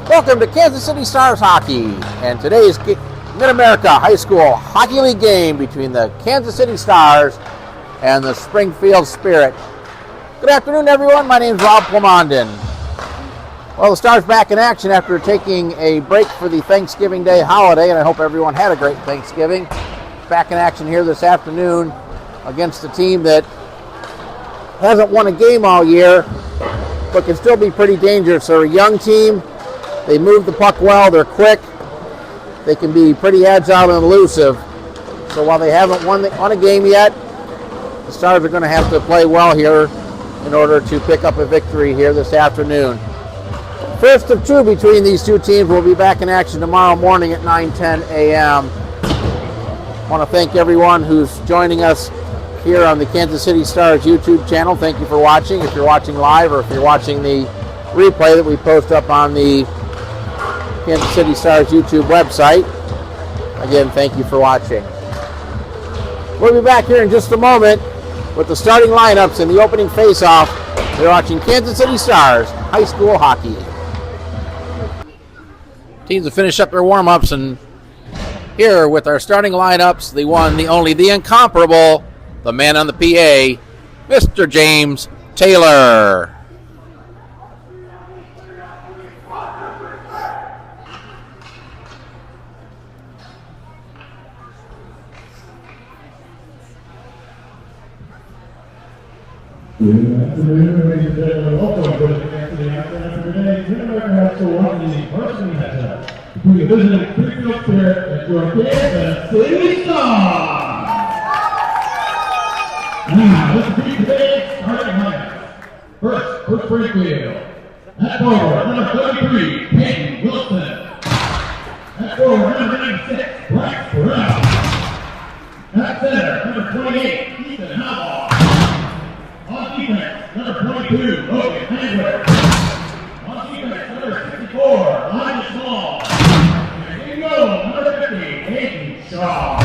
Welcome to Kansas City Stars Hockey, and today's Mid-America High School Hockey League game between the Kansas City Stars and the Springfield Spirit. Good afternoon, everyone. My name is Rob Plamondon. Well, the Stars back in action after taking a break for the Thanksgiving Day holiday, and I hope everyone had a great Thanksgiving. Back in action here this afternoon against a team that hasn't won a game all year, but can still be pretty dangerous. They're a young team. They move the puck well. They're quick. They can be pretty agile and elusive. So while they haven't won a game yet, the Stars are going to have to play well here in order to pick up a victory here this afternoon. First of two between these two teams will be back in action tomorrow morning at 9:10 a.m. I want to thank everyone who's joining us here on the Kansas City Stars YouTube channel. Thank you for watching. If you're watching live or if you're watching the replay that we post up on the Kansas City Stars YouTube website, again, thank you for watching. We'll be back here in just a moment with the starting lineups in the opening face-off. You're watching Kansas City Stars High School Hockey. Teams have finished up their warm-ups, and here with our starting lineups, the one, the only, the incomparable, the man on the PA, Mr. James Taylor. Good afternoon, ladies and gentlemen. Welcome to the Kansas City Anthem today. Mid-America High School Hockey League varsity matchup between the visiting Springfield Spirit and your Kansas City Stars. Now, let's see today's starting lineup. First, for Springfield. At forward, number 33, Peyton Wilson. At forward, number 96, Bryce Burrell. At center, number 28, Ethan Howell. On defense, number 22, Logan Hangler. On defense, number 64, Elijah Small. And here we go, number 50, Hayden Shaw.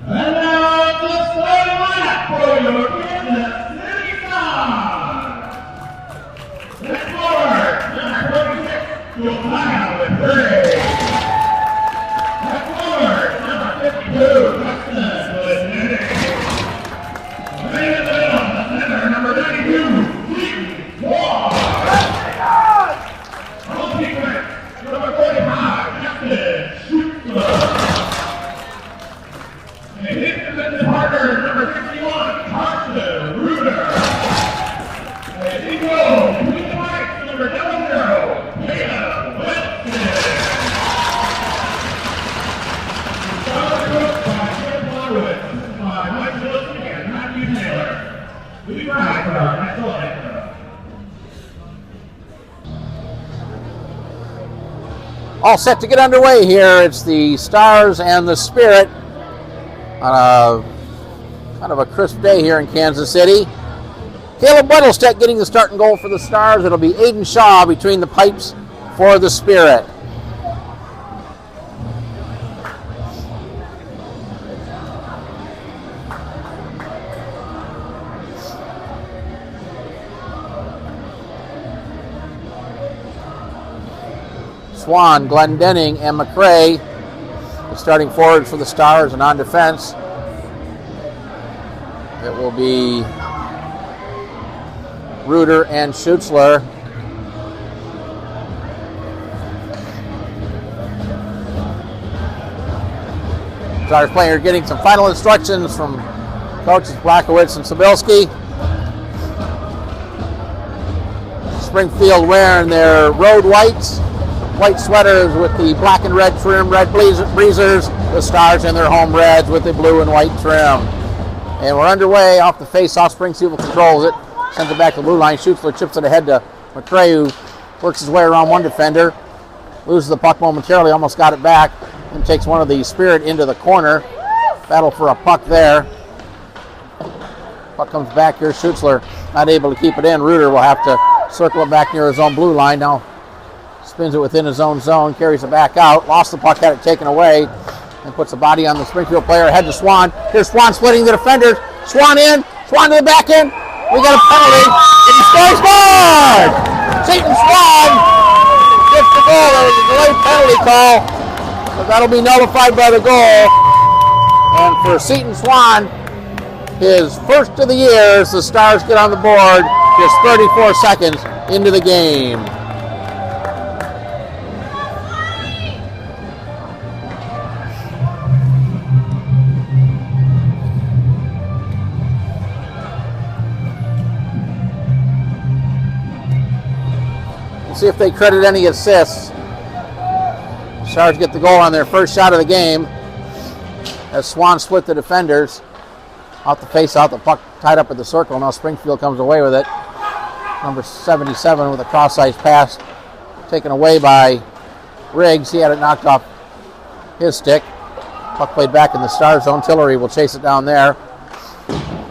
And now the starting lineup for your Kansas City Stars. Let's forward, number 46, Johanna with 30. Let's forward, number 52, Justin with 90. Right in the middle, the center, number 92, Keaton Wall. On defense, number 45, Justin Schutler. And hit the business partner, number 51, Carson Ruder. And he goes between the mics, number 00, Taylor Wilson. Stars coached by Jim Larwood, by Mike Wilson and Matthew Taylor. We'll be back for our next lineup. All set to get underway here. It's the Stars and the Spirit on a kind of a crisp day here in Kansas City. Caleb Weddlestedt getting the starting goal for the Stars. It'll be Aiden Shaw between the pipes for the Spirit. Swan, Glendenning, and McRae, the starting forwards for the Stars, and on defense, it will be Ruder and Schutzler. Stars players are getting some final instructions from coaches Blackowitz and Sobilski. Springfield wearing their road whites, white sweaters with the black and red trim, red breezers. The Stars in their home reds with the blue and white trim. And we're underway off the face-off. Springfield controls it. Sends it back to the blue line. Schutzler chips it ahead to McRae, who works his way around one defender. Loses the puck momentarily, almost got it back. And takes one of the Spirit into the corner. Battle for a puck there. Puck comes back here. Schutzler not able to keep it in. Ruder will have to circle it back near his own blue line. Now spins it within his own zone, carries it back out. Lost the puck, had it taken away. and puts a body on the Springfield player. Ahead to Swan. Here's Swan splitting the defenders. Swan in. Swan to the back end. We got a penalty. And he scores. Scored! Seton Swan gets the goal. That was a delayed penalty call. But that'll be nullified by the goal. And for Seton Swan, his first of the year, as the Stars get on the board just 34 seconds into the game. We'll see if they credit any assists. Stars get the goal on their first shot of the game as Swan split the defenders. Out the face, out the puck tied up at the circle. Now Springfield comes away with it. Number 77 with a cross-ice pass taken away by Riggs. He had it knocked off his stick. Puck played back in the Star zone. Tillery will chase it down there.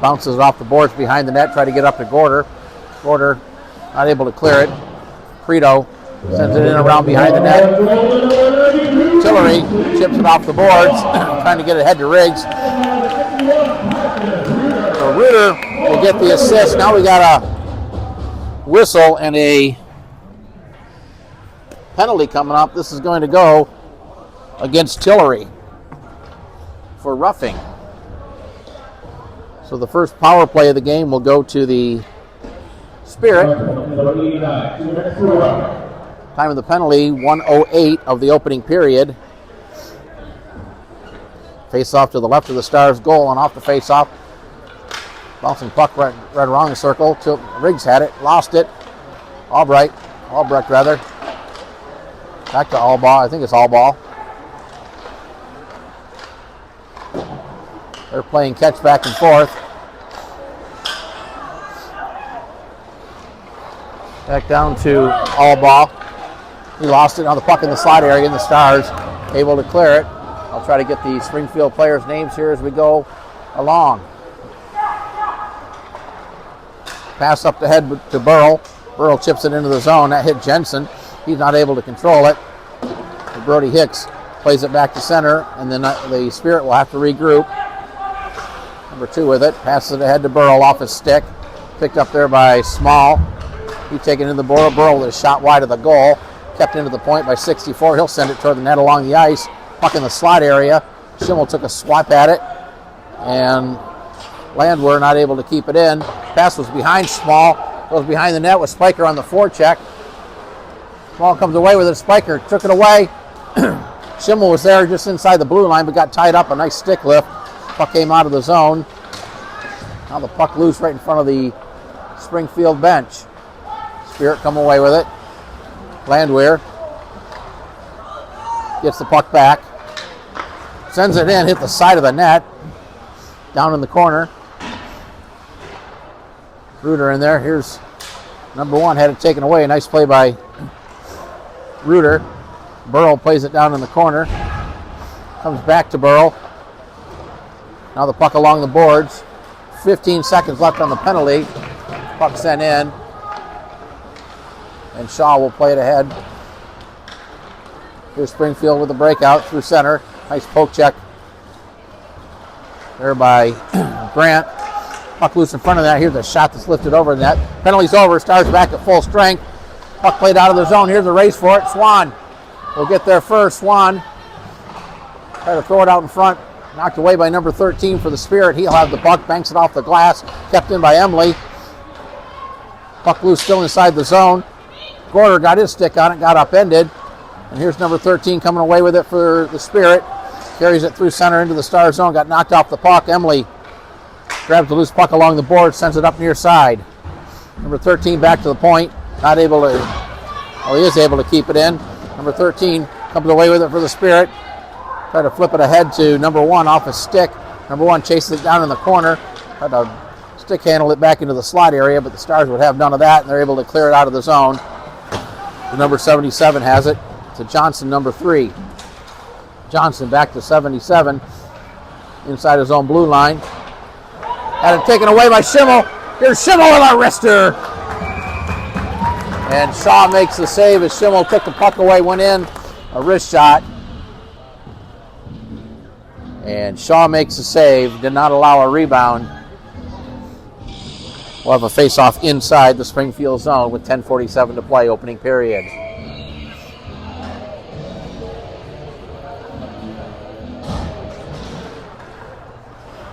Bounces it off the boards behind the net. Try to get up to Gorder. Gorder not able to clear it. Credo sends it in around behind the net. Tillery chips it off the boards. Trying to get it ahead to Riggs. So Reuter will get the assist. Now we got a whistle and a penalty coming up. This is going to go against Tillery for roughing. So the first power play of the game will go to the Spirit. Time of the penalty, 1:08 of the opening period. Face off to the left of the Stars goal, and off the face off. Bouncing puck right around the circle. Riggs had it, lost it. Albrecht rather. Back to Allball. I think it's Allball. They're playing catch back and forth. Back down to Allball. He lost it on the puck in the slot area, and the Stars able to clear it. I'll try to get the Springfield players' names here as we go along. Pass up the head to Burrell. Burrell chips it into the zone. That hit Jensen. He's not able to control it. Brody Hicks plays it back to center, and then the Spirit will have to regroup. Number 2 with it. Passes it ahead to Burrell off his stick. Picked up there by Small. He taken into the Burrell. Burrell with a shot wide of the goal. Kept into the point by 64. He'll send it toward the net along the ice. Puck in the slot area. Schimmel took a swap at it, and Landwehr not able to keep it in. Pass was behind Small. Goes behind the net with Spiker on the forecheck. Small comes away with it. Spiker took it away. Schimmel was there just inside the blue line, but got tied up. A nice stick lift. Puck came out of the zone. Now the puck loose right in front of the Springfield bench. Spirit come away with it. Landwehr gets the puck back. Sends it in, hit the side of the net. Down in the corner. Reuter in there. Here's number 1, had it taken away. Nice play by Reuter. Burrell plays it down in the corner. Comes back to Burrell. Now the puck along the boards. 15 seconds left on the penalty. Puck sent in. And Shaw will play it ahead. Here's Springfield with the breakout through center. Nice poke check there by Grant. Puck loose in front of that. Here's a shot that's lifted over the net. Penalty's over. Stars back at full strength. Puck played out of the zone. Here's a race for it. Swan will get there first. Swan try to throw it out in front. Knocked away by number 13 for the Spirit. He'll have the puck. Banks it off the glass. Kept in by Emily. Puck loose still inside the zone. Gorder got his stick on it. Got upended. And here's number 13 coming away with it for the Spirit. Carries it through center into the Star zone. Got knocked off the puck. Emily grabs the loose puck along the board. Sends it up near side. Number 13 back to the point. Not able to... Oh, he is able to keep it in. Number 13 comes away with it for the Spirit. Try to flip it ahead to number 1 off his stick. Number 1 chases it down in the corner. Tried to stick handle it back into the slot area, but the Stars would have none of that, and they're able to clear it out of the zone. The number 77 has it. To Johnson, number 3. Johnson back to 77. Inside his own blue line. Had it taken away by Schimmel. Here's Schimmel with a wrister. And Shaw makes the save as Schimmel took the puck away, went in. A wrist shot. And Shaw makes a save, did not allow a rebound. We'll have a face-off inside the Springfield zone with 10:47 to play, opening period.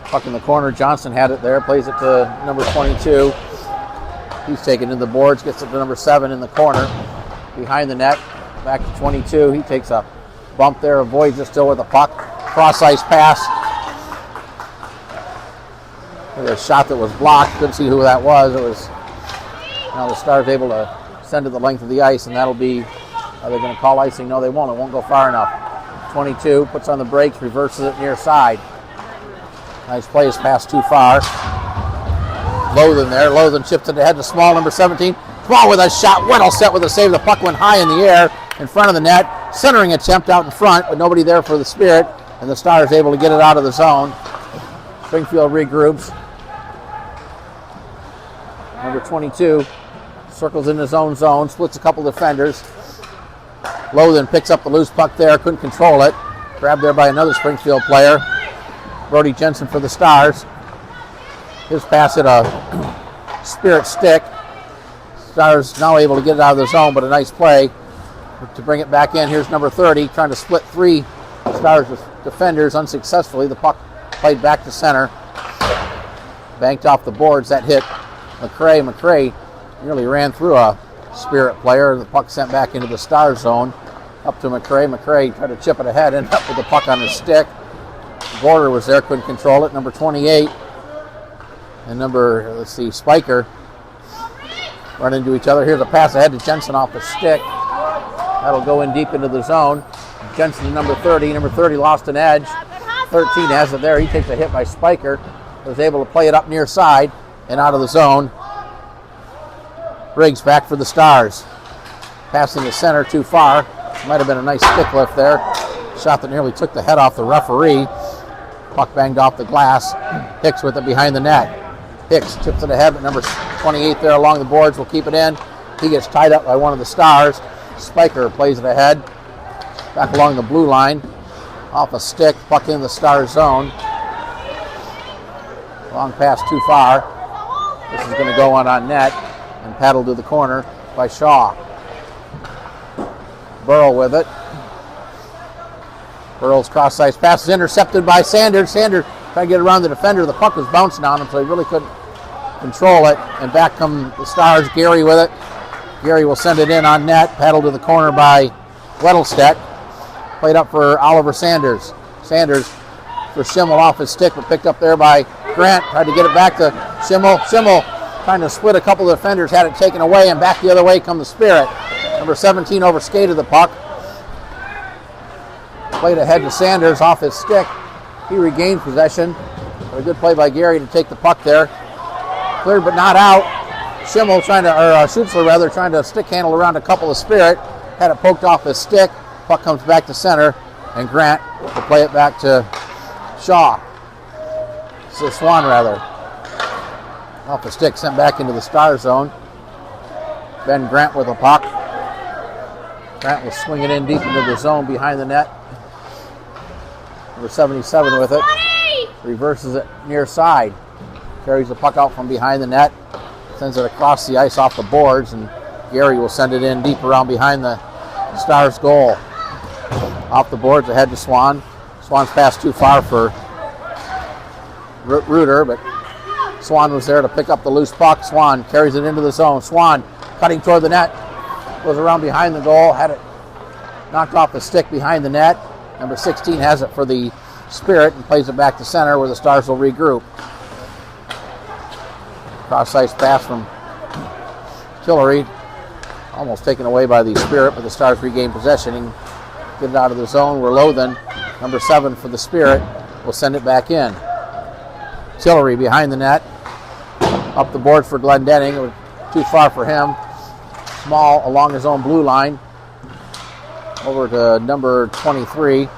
Puck in the corner, Johnson had it there, plays it to number 22. He's taken to the boards, gets it to number 7 in the corner. Behind the net, back to 22. He takes a bump there, avoids it still with a puck. Cross-ice pass. A shot that was blocked. Couldn't see who that was. It was. Now the Stars able to send it the length of the ice, and that'll be. Are they going to call icing? No, they won't. It won't go far enough. 22 puts on the brakes, reverses it near side. Nice play, is passed too far. Lothan there. Lothan chips it ahead to Small, number 17. Small with a shot. Weddle set with a save. The puck went high in the air in front of the net. Centering attempt out in front, but nobody there for the Spirit, and the Stars able to get it out of the zone. Springfield regroups. Number 22 circles in his own zone, splits a couple defenders. Lothan picks up the loose puck there, couldn't control it. Grabbed there by another Springfield player. Brody Jensen for the Stars. His pass hit a Spirit stick. Stars now able to get it out of the zone, but a nice play to bring it back in. Here's number 30, trying to split 3 Stars defenders unsuccessfully. The puck played back to center. Banked off the boards. That hit McCray. McCray nearly ran through a Spirit player. The puck sent back into the Stars zone. Up to McCray. McCray tried to chip it ahead, ended up with the puck on his stick. Border was there, couldn't control it. Number 28 and Spiker run into each other. Here's a pass ahead to Jensen off the stick. That'll go in deep into the zone. Jensen to number 30. Number 30 lost an edge. 13 has it there. He takes a hit by Spiker. Was able to play it up near side and out of the zone. Briggs back for the Stars. Passing the center too far. Might have been a nice stick lift there. Shot that nearly took the head off the referee. Puck banged off the glass. Hicks with it behind the net. Hicks tips it ahead, but number 28 there along the boards will keep it in. He gets tied up by one of the Stars. Spiker plays it ahead. Back along the blue line. Off a stick, puck in the Stars zone. Long pass too far. This is going to go on net and paddled to the corner by Shaw. Burrow with it. Burrow's cross-ice pass is intercepted by Sanders. Sanders trying to get around the defender. The puck was bouncing on him, so he really couldn't control it. And back come the Stars. Gary with it. Gary will send it in on net. Paddled to the corner by Weddlestedt. Played up for Oliver Sanders. Sanders for Schimmel off his stick, but picked up there by Grant. Tried to get it back to Schimmel. Schimmel trying to split a couple of defenders, had it taken away, and back the other way come the Spirit. Number 17 overskated the puck. Played ahead to Sanders off his stick. He regained possession. A good play by Gary to take the puck there. Cleared but not out. Schimmel Schutzler trying to stick handle around a couple of Spirit. Had it poked off his stick. Puck comes back to center, and Grant will play it back to Shaw. Swan rather. Off the stick, sent back into the Star zone. Ben Grant with a puck. Grant will swing it in deep into the zone behind the net. Number 77 with it. Reverses it near side. Carries the puck out from behind the net. Sends it across the ice off the boards, and Gary will send it in deep around behind the Stars goal. Off the boards ahead to Swan. Swan's pass too far for Reuter, but Swan was there to pick up the loose puck. Swan carries it into the zone. Swan cutting toward the net. Goes around behind the goal. Had it knocked off the stick behind the net. Number 16 has it for the Spirit and plays it back to center where the Stars will regroup. Cross-ice pass from Tillery. Almost taken away by the Spirit, but the Stars regain possession and get it out of the zone where Lothan, number 7 for the Spirit, will send it back in. Tillery behind the net. Up the board for Glendenning. It was too far for him. Small along his own blue line. Over to number 23.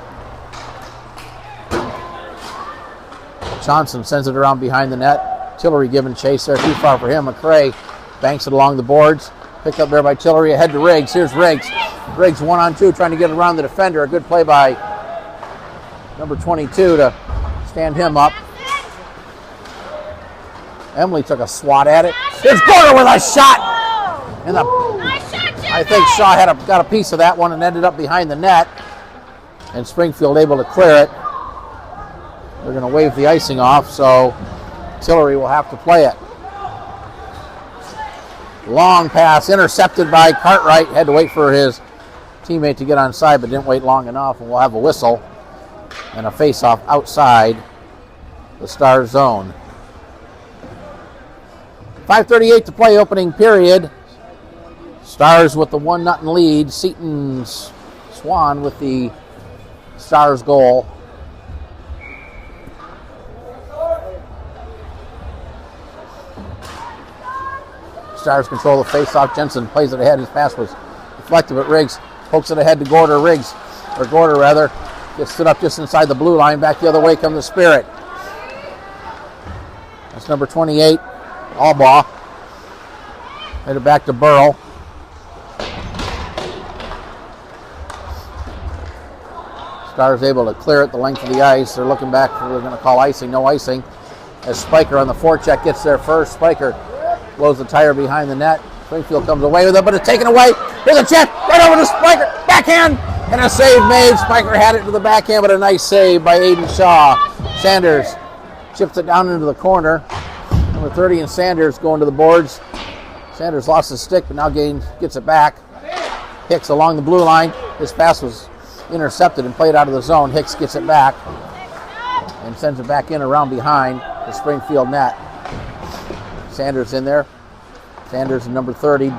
Johnson sends it around behind the net. Tillery giving chase there. Too far for him. McCray banks it along the boards. Picked up there by Tillery. Ahead to Riggs. Here's Riggs. Riggs 1-on-2 trying to get around the defender. A good play by number 22 to stand him up. Emily took a swat at it. Here's Gorder with a shot. And I think Shaw got a piece of that one and ended up behind the net. And Springfield able to clear it. They're going to wave the icing off, so Tillery will have to play it. Long pass intercepted by Cartwright. Had to wait for his teammate to get on side, but didn't wait long enough, and we'll have a whistle and a face-off outside the Stars zone. 5:38 to play, opening period. Stars with the 1-0 lead. Seton Swan with the Stars goal. Stars control the face-off. Jensen plays it ahead. His pass was deflected, but Riggs pokes it ahead to Gorder. Gorder rather, gets stood up just inside the blue line. Back the other way comes the Spirit. That's number 28, Albaugh. Headed back to Burrell. Stars able to clear it the length of the ice. They're looking back. They're going to call icing. No icing. As Spiker on the forecheck gets there first. Spiker blows the tire behind the net. Springfield comes away with it, but it's taken away. Here's a chance. Right over to Spiker. Backhand. And a save made. Spiker had it to the backhand, but a nice save by Aiden Shaw. Sanders chips it down into the corner. Number 30 and Sanders going to the boards. Sanders lost his stick, but now gets it back. Hicks along the blue line. His pass was intercepted and played out of the zone. Hicks gets it back and sends it back in around behind the Springfield net. Sanders in there. Sanders and number 30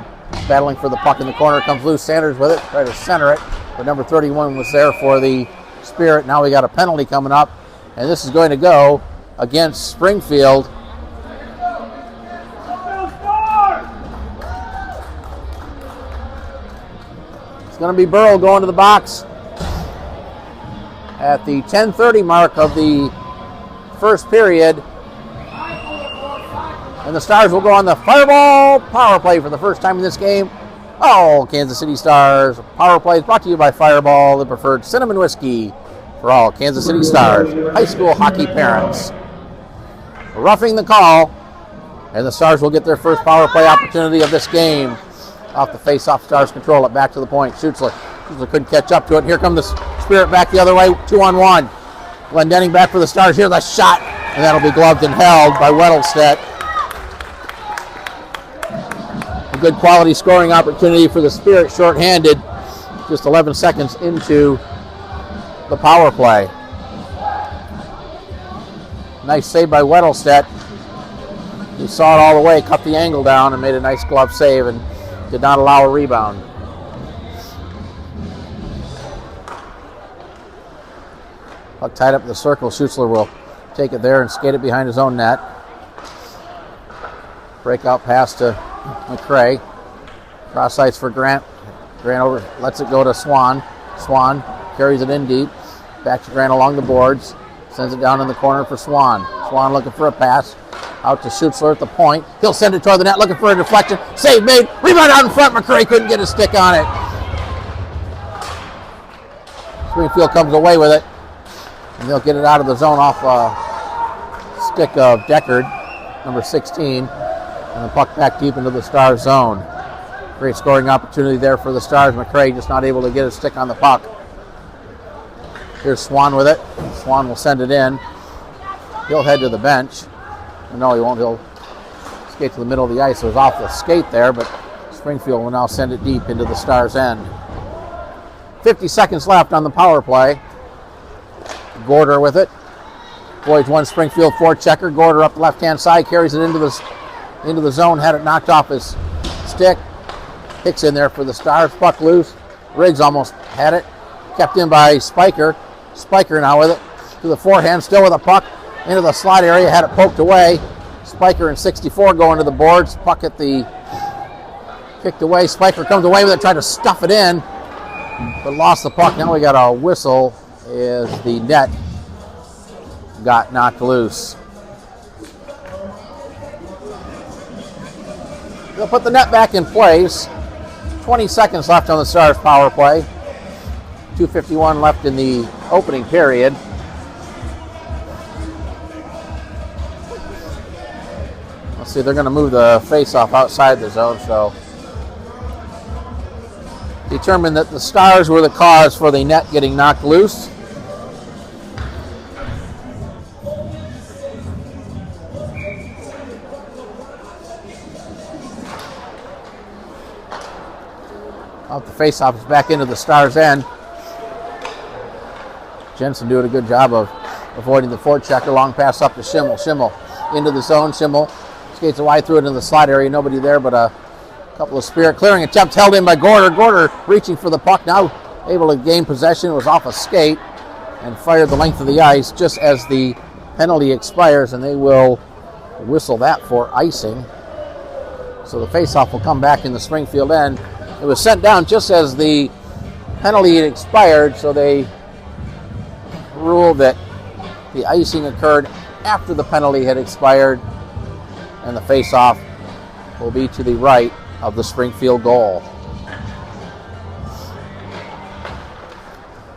battling for the puck in the corner. Comes loose. Sanders with it. Try to center it. But number 31 was there for the Spirit. Now we got a penalty coming up. And this is going to go against Springfield. It's going to be Burrow going to the box at the 10:30 mark of the first period. And the Stars will go on the Fireball power play for the first time in this game. All Kansas City Stars power play is brought to you by Fireball, the preferred cinnamon whiskey for all Kansas City Stars high school hockey parents. Roughing the call, and the Stars will get their first power play opportunity of this game. Off the face-off, Stars control it back to the point. Schutzler couldn't catch up to it. Here comes the Spirit back the other way, 2-on-1. Glendenning back for the Stars. Here's a shot, and that'll be gloved and held by Weddlestedt. A good quality scoring opportunity for the Spirit, shorthanded, just 11 seconds into the power play. Nice save by Weddlestedt. He saw it all the way, cut the angle down, and made a nice glove save, and did not allow a rebound. Puck tied up in the circle. Schutzler will take it there and skate it behind his own net. Breakout pass to McCray. Cross ice for Grant. Grant over, lets it go to Swan. Swan carries it in deep. Back to Grant along the boards. Sends it down in the corner for Swan. Swan looking for a pass. Out to Schutzler at the point. He'll send it toward the net, looking for a deflection. Save made. Rebound out in front. McCray couldn't get a stick on it. Springfield comes away with it. And they'll get it out of the zone off a stick of Deckard, number 16. And the puck back deep into the Stars zone. Great scoring opportunity there for the Stars. McCray just not able to get a stick on the puck. Here's Swan with it. Swan will send it in. He'll head to the bench. No, he won't. He'll skate to the middle of the ice. It was off the skate there, but Springfield will now send it deep into the Stars' end. 50 seconds left on the power play. Gorder with it. Boys one, Springfield forechecker. Gorder up the left-hand side, carries it into the zone. Had it knocked off his stick. Hicks in there for the Stars. Puck loose. Riggs almost had it. Kept in by Spiker. Spiker now with it to the forehand, still with a puck. Into the slot area, had it poked away. Spiker and 64 going to the boards. Puck at the kicked away. Spiker comes away with it, tried to stuff it in, but lost the puck. Now we got a whistle as the net got knocked loose. They'll put the net back in place. 20 seconds left on the Stars power play. 2:51 left in the opening period. Let's see, they're going to move the face-off outside the zone, so determined that the Stars were the cause for the net getting knocked loose. Out the face-off is back into the Stars' end. Jensen doing a good job of avoiding the forechecker. Long pass up to Schimmel. Schimmel into the zone. Schimmel skates wide through it in the slot area. Nobody there, but a couple of Spirit clearing attempts held in by Gorder. Gorder reaching for the puck, now able to gain possession. It was off a skate and fired the length of the ice just as the penalty expires, and they will whistle that for icing. So the face-off will come back in the Springfield end. It was sent down just as the penalty had expired, so they ruled that the icing occurred after the penalty had expired, and the face-off will be to the right of the Springfield goal.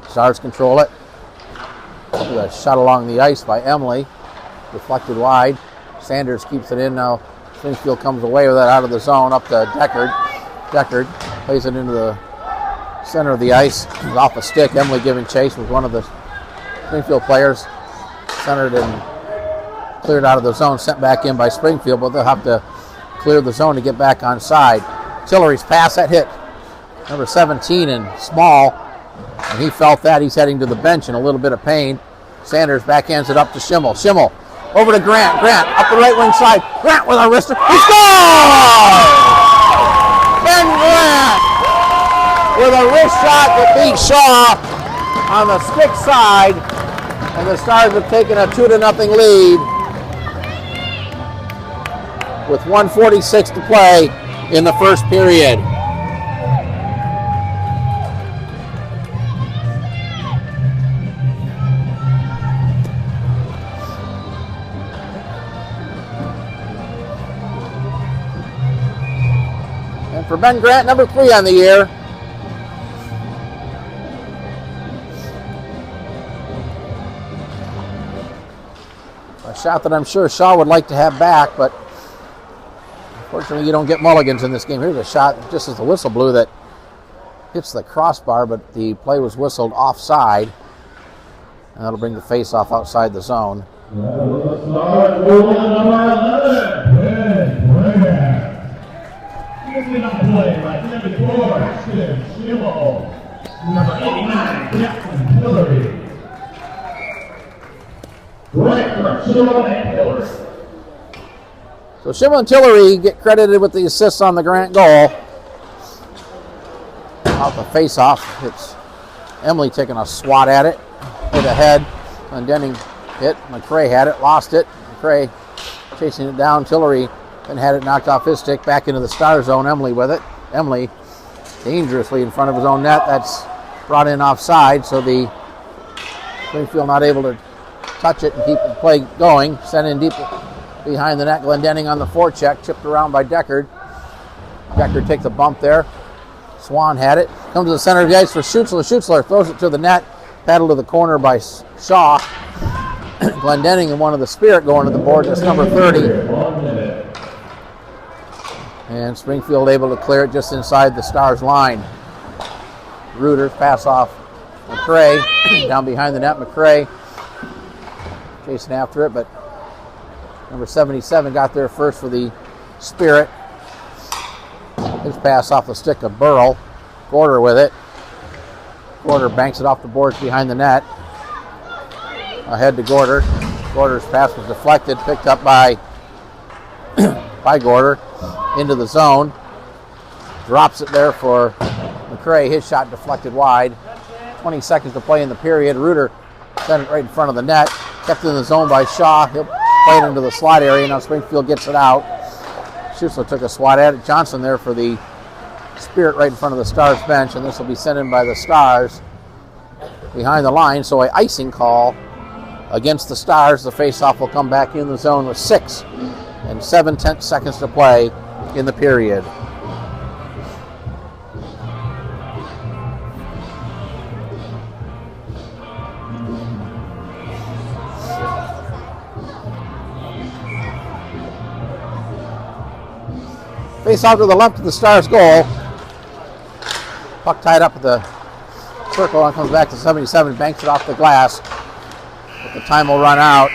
Stars control it. A shot along the ice by Emily, deflected wide. Sanders keeps it in now. Springfield comes away with it out of the zone up to Deckard. Deckard plays it into the center of the ice. It's off a stick. Emily giving chase with one of the Springfield players. Centered and cleared out of the zone. Sent back in by Springfield, but they'll have to clear the zone to get back on side. Tillery's pass, that hit number 17 and Small. And he felt that. He's heading to the bench in a little bit of pain. Sanders backhands it up to Schimmel. Schimmel over to Grant. Grant up the right wing side. Grant with a wrister. He scores! Ben Grant with a wrist shot that beat Shaw on the stick side, and the Stars have taken a 2-0 lead with 1:46 to play in the first period. And for Ben Grant, number 3 on the year. A shot that I'm sure Shaw would like to have back, but unfortunately you don't get mulligans in this game. Here's a shot just as the whistle blew that hits the crossbar, but the play was whistled offside, and that'll bring the face-off outside the zone. Play by number 4, Schimmel. Number 89, Jackson Tillery. Right for Schimmel and Tillery. So Schimmel and Tillery get credited with the assists on the Grant goal. Out the face-off, it's Emily taking a swat at it. Hit ahead. Glendenning hit. McCray had it, lost it. McCray chasing it down. Tillery then had it knocked off his stick, back into the Star zone. Emily with it. Emily dangerously in front of his own net. That's brought in offside, so the Springfield not able to touch it and keep the play going. Sent in deep behind the net. Glendenning on the forecheck, chipped around by Deckard. Deckard takes a bump there. Swan had it. Comes to the center of the ice for Schutzler. Schutzler throws it to the net. Paddled to the corner by Shaw. Glendenning and one of the Spirit going to the board. That's number 30. And Springfield able to clear it just inside the Stars line. Reuter pass off McCray. Down behind the net, McCray chasing after it, but number 77 got there first for the Spirit. His pass off the stick of Burrow. Gorder with it. Gorder banks it off the boards behind the net. Ahead to Gorder. Gorder's pass was deflected, picked up by Gorder. Into the zone. Drops it there for McCray. His shot deflected wide. 20 seconds to play in the period. Reuter sent it right in front of the net. Kept in the zone by Shaw. He'll play it into the slot area. Now Springfield gets it out. Schussler took a swat at it. Johnson there for the Spirit right in front of the Stars bench, and this will be sent in by the Stars behind the line. So an icing call against the Stars. The face-off will come back in the zone with 6 and 7/10 seconds to play in the period. Face off to the left of the Stars goal. Puck tied up at the circle and comes back to 77, banks it off the glass. But the time will run out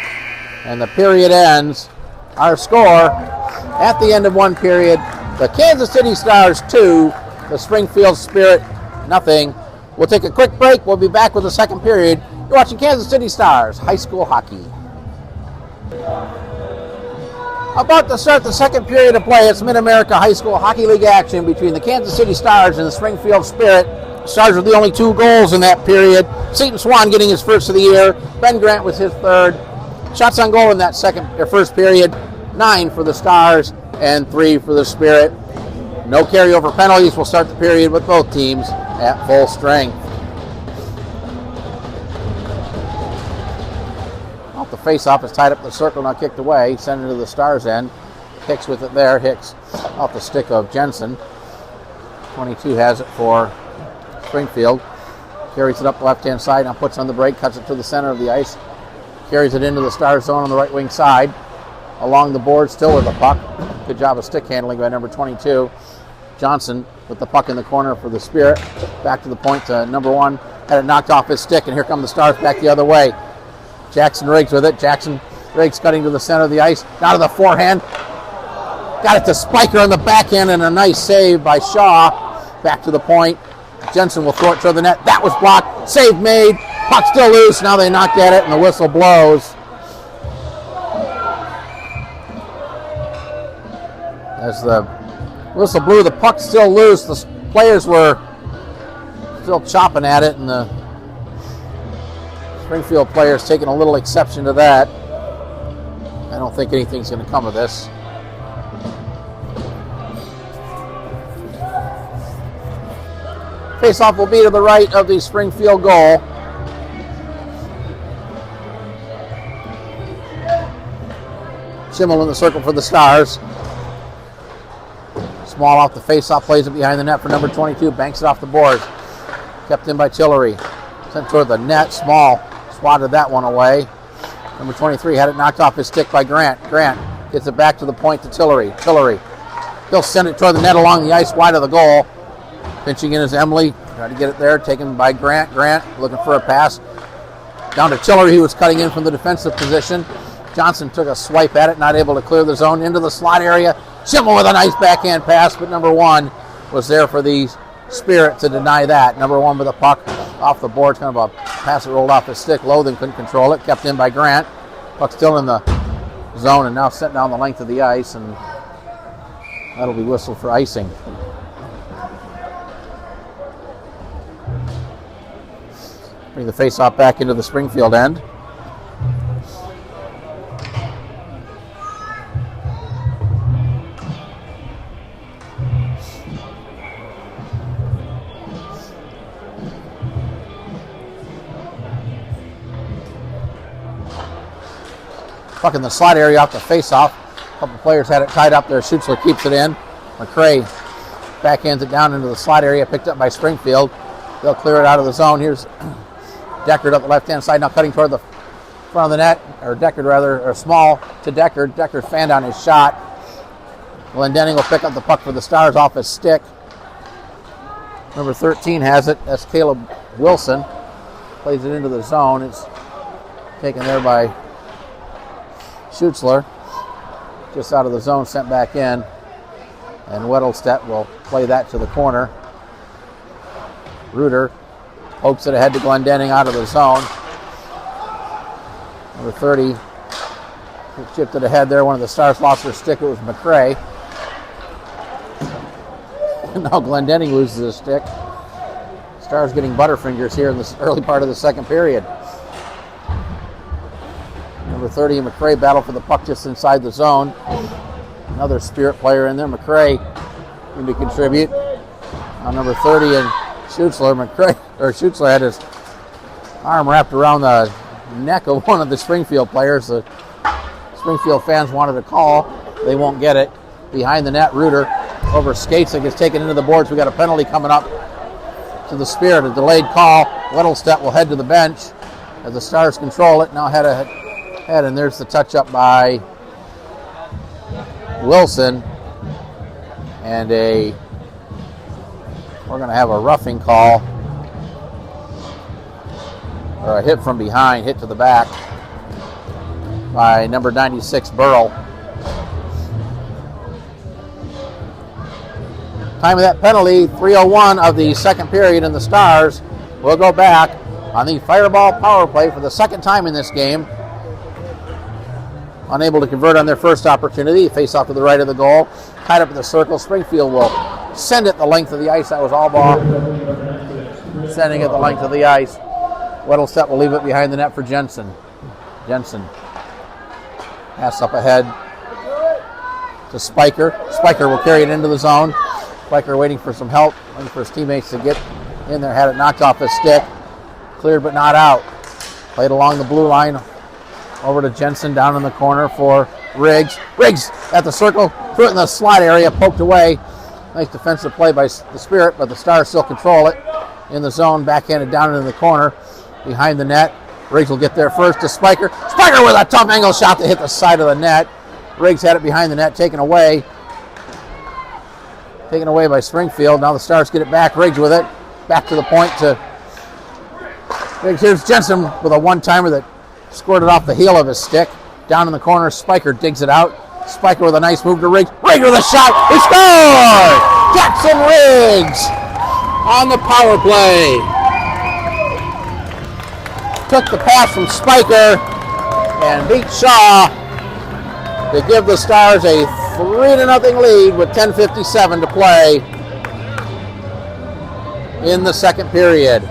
and the period ends. Our score at the end of one period, the Kansas City Stars 2, the Springfield Spirit nothing. We'll take a quick break. We'll be back with the second period. You're watching Kansas City Stars high school hockey. About to start the second period of play. It's Mid-America High School Hockey League action between the Kansas City Stars and the Springfield Spirit. Stars with the only 2 goals in that period. Seton Swan getting his first of the year. Ben Grant was his third. Shots on goal in that first period. 9 for the Stars and 3 for the Spirit. No carryover penalties. We'll start the period with both teams at full strength. Off the face-off is tied up the circle, now kicked away. Sent into the Stars end. Hicks with it there. Hicks off the stick of Jensen. 22 has it for Springfield. Carries it up the left-hand side, now puts on the break, cuts it to the center of the ice. Carries it into the Stars zone on the right wing side. Along the board, still with the puck. Good job of stick handling by number 22. Johnson with the puck in the corner for the Spirit. Back to the point to number 1. Had it knocked off his stick, and here come the Stars back the other way. Jackson Riggs with it. Jackson Riggs cutting to the center of the ice. Down to the forehand. Got it to Spiker on the backhand, and a nice save by Shaw. Back to the point. Jensen will throw it to the net. That was blocked. Save made. Puck still loose. Now they knocked at it, and the whistle blows. As the whistle blew, the puck still loose. The players were still chopping at it, and the Springfield players taking a little exception to that. I don't think anything's going to come of this. Face-off will be to the right of the Springfield goal. Schimmel in the circle for the Stars. Small off the face-off, plays it behind the net for number 22, banks it off the boards. Kept in by Tillery. Sent toward the net. Small swatted that one away. Number 23 had it knocked off his stick by Grant. Grant gets it back to the point to Tillery. Tillery. He'll send it toward the net along the ice wide of the goal. Pinching in is Emily. Trying to get it there. Taken by Grant. Grant looking for a pass. Down to Tillery, who was cutting in from the defensive position. Johnson took a swipe at it, not able to clear the zone into the slot area. Schimmel with a nice backhand pass, but number 1 was there for the Spirit to deny that. Number 1 with a puck off the board, kind of a pass that rolled off his stick. Lothing couldn't control it, kept in by Grant. Puck still in the zone and now sent down the length of the ice, and that'll be whistled for icing. Bring the face-off back into the Springfield end. Puck in the slot area off the face-off. A couple players had it tied up there. Schutzler keeps it in. McCray backhands it down into the slot area, picked up by Springfield. They'll clear it out of the zone. Here's Deckard up the left-hand side, now cutting toward the front of the net, or Deckard rather, or Small to Deckard. Deckard fanned on his shot. Glendenning will pick up the puck for the Stars off his stick. Number 13 has it. That's Caleb Wilson. Plays it into the zone. It's taken there by Schutzler. Just out of the zone, sent back in. And Weddlestedt will play that to the corner. Reuter pokes it ahead to Glendenning out of the zone. Number 30 chipped it ahead there. One of the Stars lost their stick. It was McCray. Now Glendenning loses his stick. Stars getting butterfingers here in the early part of the second period. Number 30 and McCray battle for the puck just inside the zone. Another Spirit player in there. McCray going to contribute. Now number 30 and Schutzler had his arm wrapped around the neck of one of the Springfield players. The Springfield fans wanted a call. They won't get it. Behind the net, Reuter over skates and gets taken into the boards. We got a penalty coming up to the Spirit. A delayed call. Weddlestedt will head to the bench as the Stars control it. Now head ahead, and there's the touch up by Wilson. And we're going to have a roughing call, or a hit from behind, hit to the back by number 96, Burrell. Time of that penalty, 3:01 of the second period, and the Stars will go back on the fireball power play for the second time in this game. Unable to convert on their first opportunity. Face off to the right of the goal. Tied up in the circle. Springfield will send it the length of the ice. That was all ball. Sending it the length of the ice. Weddlestedt will leave it behind the net for Jensen. Jensen. Pass up ahead to Spiker. Spiker will carry it into the zone. Spiker waiting for some help. Waiting for his teammates to get in there. Had it knocked off his stick. Cleared but not out. Played along the blue line. Over to Jensen down in the corner for Riggs. Riggs at the circle. Threw it in the slot area. Poked away. Nice defensive play by the Spirit, but the Stars still control it. In the zone. Backhanded down into the corner. Behind the net. Riggs will get there first to Spiker. Spiker with a tough angle shot to hit the side of the net. Riggs had it behind the net. Taken away. Taken away by Springfield. Now the Stars get it back. Riggs with it. Back to the point to Riggs. Here's Jensen with a one-timer that scored it off the heel of his stick. Down in the corner, Spiker digs it out. Spiker with a nice move to Riggs. Riggs with a shot. He scored! Jackson Riggs on the power play. Took the pass from Spiker and beat Shaw to give the Stars a 3-0 lead with 10:57 to play in the second period.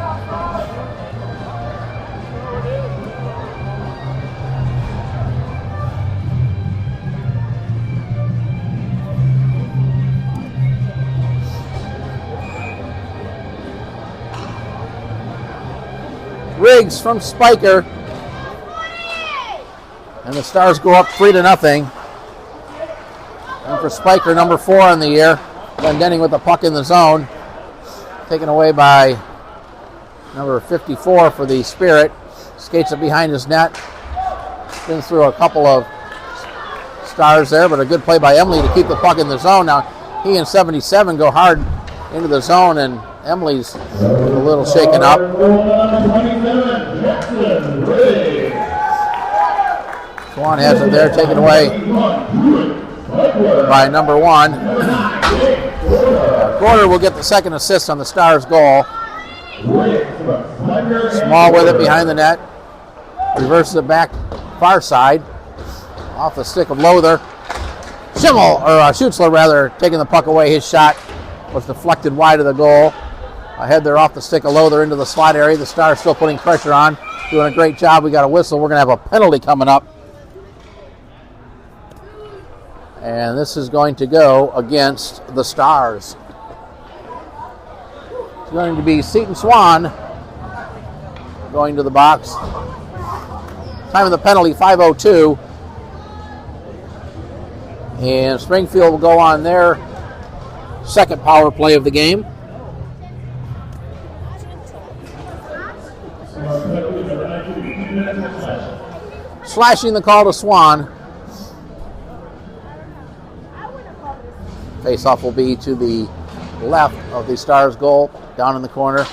Riggs from Spiker, and the Stars go up 3-0. And for Spiker, number 4 on the year, Glendenning with the puck in the zone, taken away by number 54 for the Spirit. Skates it behind his net, spins through a couple of Stars there, but a good play by Emily to keep the puck in the zone. Now he and 77 go hard into the zone, and Emily's a little shaken up. Swan has it there, taken away by number 1. Porter will get the second assist on the Stars' goal. Small with it behind the net. Reverses it back far side. Off the stick of Lothar. Schutzler rather, taking the puck away. His shot was deflected wide of the goal. Ahead there off the stick of Lothar into the slot area. The Stars still putting pressure on. Doing a great job. We got a whistle. We're going to have a penalty coming up. And this is going to go against the Stars. It's going to be Seton Swan going to the box. Time of the penalty, 5:02. And Springfield will go on their second power play of the game. Slashing the call to Swan. Face-off will be to the left of the Stars' goal, down in the corner.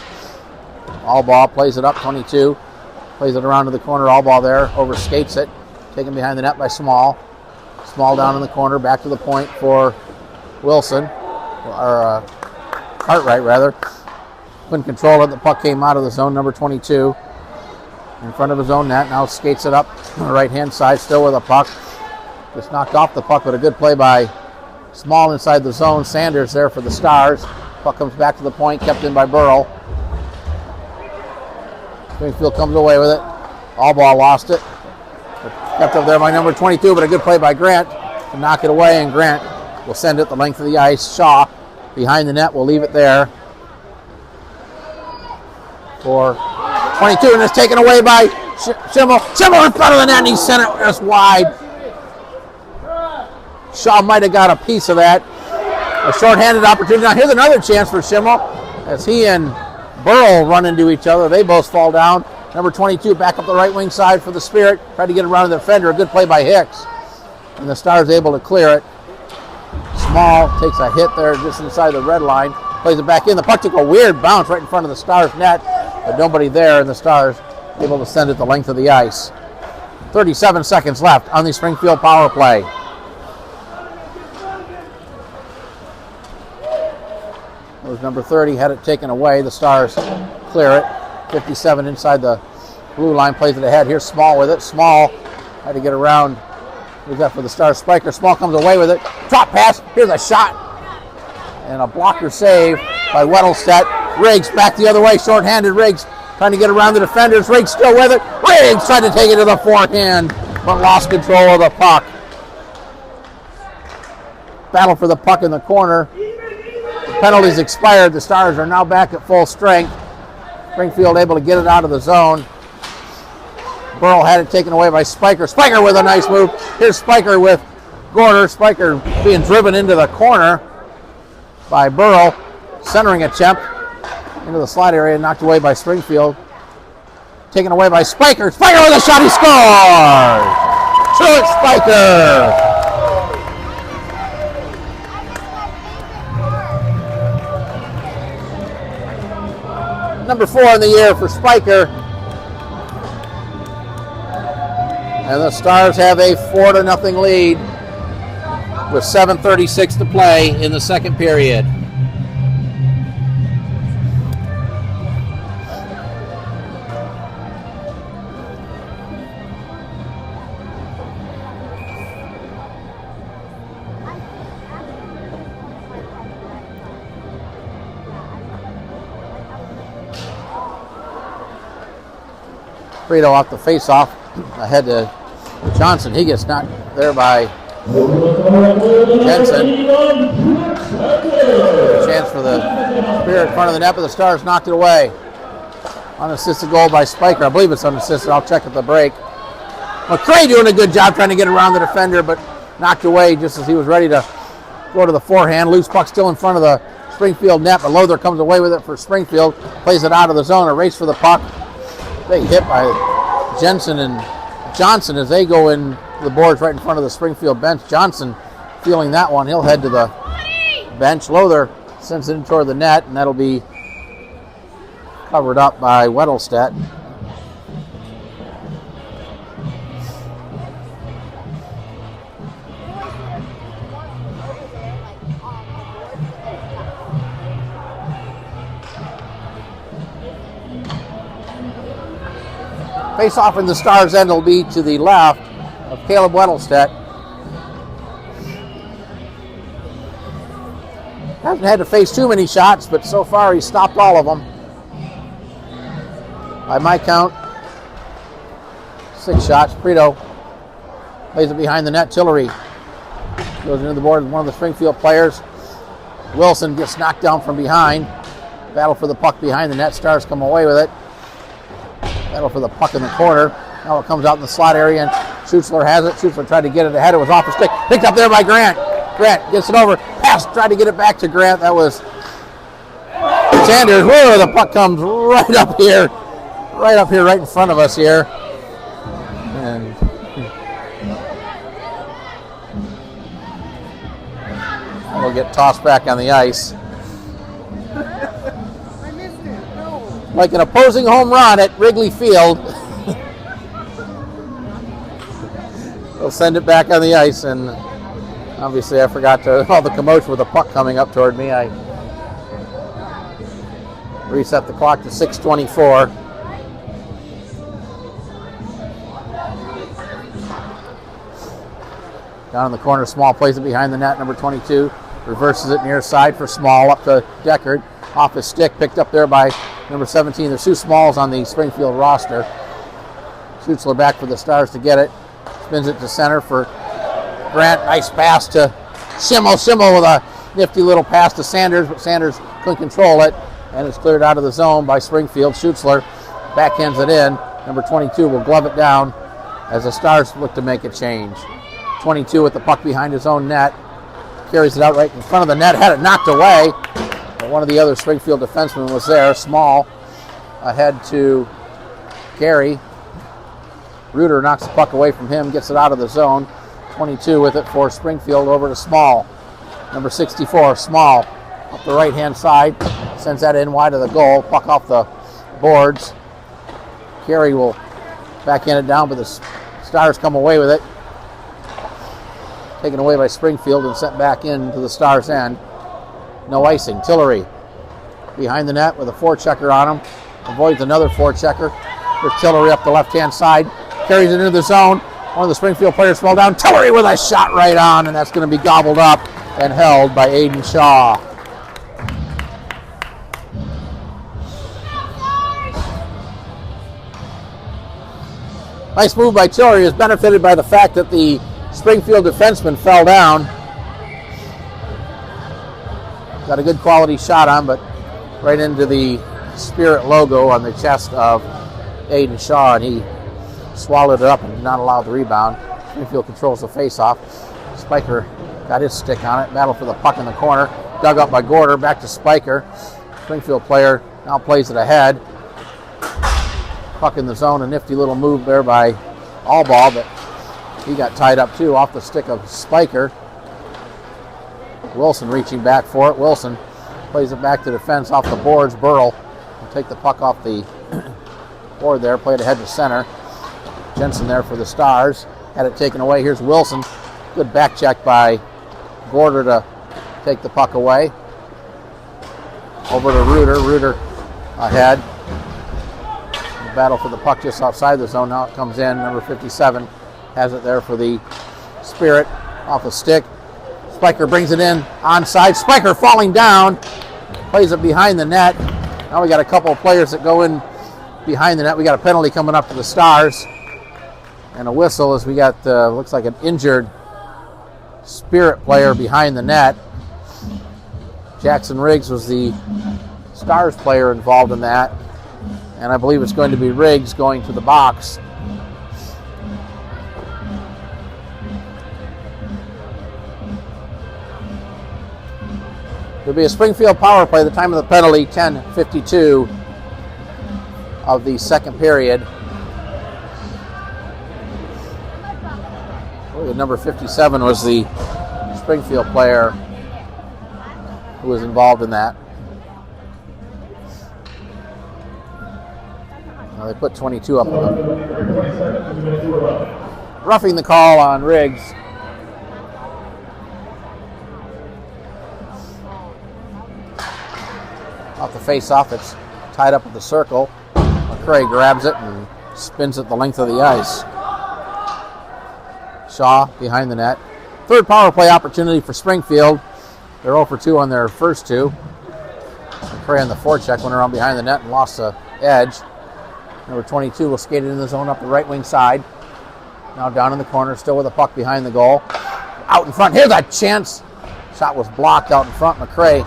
All ball, plays it up, 22. Plays it around to the corner, all ball there, overskates it. Taken behind the net by Small. Small down in the corner, back to the point for Wilson. Or Cartwright, rather. Couldn't control it. The puck came out of the zone, number 22. In front of his own net. Now skates it up on the right-hand side, still with a puck. Just knocked off the puck, but a good play by Small inside the zone. Sanders there for the Stars. Puck comes back to the point, kept in by Burrell. Springfield comes away with it. All ball lost it. Kept up there by number 22, but a good play by Grant to knock it away, and Grant will send it the length of the ice. Shaw behind the net will leave it there for 22, and it's taken away by Schimmel. Schimmel in front of the net, and he sent it just wide. Shaw might have got a piece of that. A shorthanded opportunity. Now here's another chance for Schimmel as he and Burrell run into each other. They both fall down. Number 22 back up the right wing side for the Spirit. Tried to get around the defender. A good play by Hicks. And the Stars able to clear it. Small takes a hit there just inside the red line. Plays it back in. The puck took a weird bounce right in front of the Stars net, but nobody there, and the Stars able to send it the length of the ice. 37 seconds left on the Springfield power play. It was number 30, had it taken away. The Stars clear it. 57 inside the blue line, plays it ahead. Here's Small with it. Small had to get around. Here's that for the Stars Spiker. Small comes away with it. Drop pass. Here's a shot. And a blocker save by Weddlestedt. Riggs back the other way. Short-handed Riggs trying to get around the defenders. Riggs still with it. Riggs tried to take it to the forehand, but lost control of the puck. Battle for the puck in the corner. The penalties expired. The Stars are now back at full strength. Springfield able to get it out of the zone. Burrell had it taken away by Spiker. Spiker with a nice move. Here's Spiker with Gorder. Spiker being driven into the corner by Burrell. Centering attempt into the slot area, knocked away by Springfield. Taken away by Spiker. Spiker with a shot. He scores! Truett Spiker! Number 4 in the year for Spiker. And the Stars have a 4-0 lead with 7:36 to play in the second period. Frito off the face-off, ahead to Johnson. He gets knocked there by Jensen. Chance for the Spirit in front of the net, but the Stars knocked it away. Unassisted goal by Spiker. I believe it's unassisted. I'll check at the break. McCray doing a good job trying to get around the defender, but knocked away just as he was ready to go to the forehand. Loose puck still in front of the Springfield net, but Lothar comes away with it for Springfield. Plays it out of the zone. A race for the puck. Big hit by Jensen and Johnson as they go in the boards right in front of the Springfield bench. Johnson feeling that one. He'll head to the bench. Lothar sends it in toward the net, and that'll be covered up by Weddlestedt. Face off in the Stars end will be to the left of Caleb Weddlestedt. Hasn't had to face too many shots, but so far he's stopped all of them. By my count, 6 shots. Frito plays it behind the net. Tillery goes into the board with one of the Springfield players. Wilson gets knocked down from behind. Battle for the puck behind the net. Stars come away with it. Battle for the puck in the corner. Now it comes out in the slot area, and Schutzler has it. Schutzler tried to get it ahead. It was off the stick. Picked up there by Grant. Grant gets it over. Pass, tried to get it back to Grant. That was Sanders. Whoa, the puck comes right up here, right in front of us here. And we'll get tossed back on the ice. Like an opposing home run at Wrigley Field. They'll send it back on the ice, and obviously I forgot to, all the commotion with the puck coming up toward me. I reset the clock to 6:24. Down in the corner, Small plays it behind the net, number 22. Reverses it near side for Small, up to Deckard. Off his stick, picked up there by number 17. There's 2 Smalls on the Springfield roster. Schutzler back for the Stars to get it. Spins it to center for Grant. Nice pass to Schimmel. Schimmel with a nifty little pass to Sanders, but Sanders couldn't control it, and it's cleared out of the zone by Springfield. Schutzler backhands it in. Number 22 will glove it down as the Stars look to make a change. 22 with the puck behind his own net. Carries it out right in front of the net. Had it knocked away. One of the other Springfield defensemen was there. Small ahead to Gary. Reuter knocks the puck away from him, gets it out of the zone. 22 with it for Springfield over to Small. Number 64, Small, up the right-hand side. Sends that in wide of the goal. Puck off the boards. Carey will backhand it down, but the Stars come away with it. Taken away by Springfield and sent back into the Stars' end. No icing. Tillery behind the net with a forechecker on him. Avoids another forechecker. There's Tillery up the left-hand side. Carries it into the zone. One of the Springfield players fell down. Tillery with a shot right on, and that's going to be gobbled up and held by Aiden Shaw. Nice move by Tillery is benefited by the fact that the Springfield defenseman fell down. Got a good quality shot on, but right into the Spirit logo on the chest of Aiden Shaw, and he swallowed it up and did not allow the rebound. Springfield controls the face-off. Spiker got his stick on it. Battle for the puck in the corner. Dug up by Gorder. Back to Spiker. Springfield player now plays it ahead. Puck in the zone. A nifty little move there by Allball, but he got tied up too off the stick of Spiker. Wilson reaching back for it. Wilson plays it back to defense off the boards. Burrell will take the puck off the board there. Played ahead to center. Jensen there for the Stars. Had it taken away. Here's Wilson. Good back check by Gorder to take the puck away. Over to Reuter. Reuter ahead. The battle for the puck just outside the zone. Now it comes in. Number 57 has it there for the Spirit. Off a stick. Spiker brings it in onside. Spiker falling down. Plays it behind the net. Now we got a couple of players that go in behind the net. We got a penalty coming up to the Stars. And a whistle as we got, looks like an injured Spirit player behind the net. Jackson Riggs was the Stars player involved in that. And I believe it's going to be Riggs going to the box. There'll be a Springfield power play. The time of the penalty, 10:52 of the second period. Number 57 was the Springfield player who was involved in that. Now they put 22 up on them. Roughing the call on Riggs. Off the face-off, it's tied up at the circle. McCray grabs it and spins it the length of the ice. Shaw behind the net. Third power play opportunity for Springfield. They're 0 for 2 on their first two. McCray on the forecheck went around behind the net and lost the edge. Number 22 will skate it in the zone up the right wing side. Now down in the corner, still with a puck behind the goal. Out in front, here's a chance. Shot was blocked out in front. McCray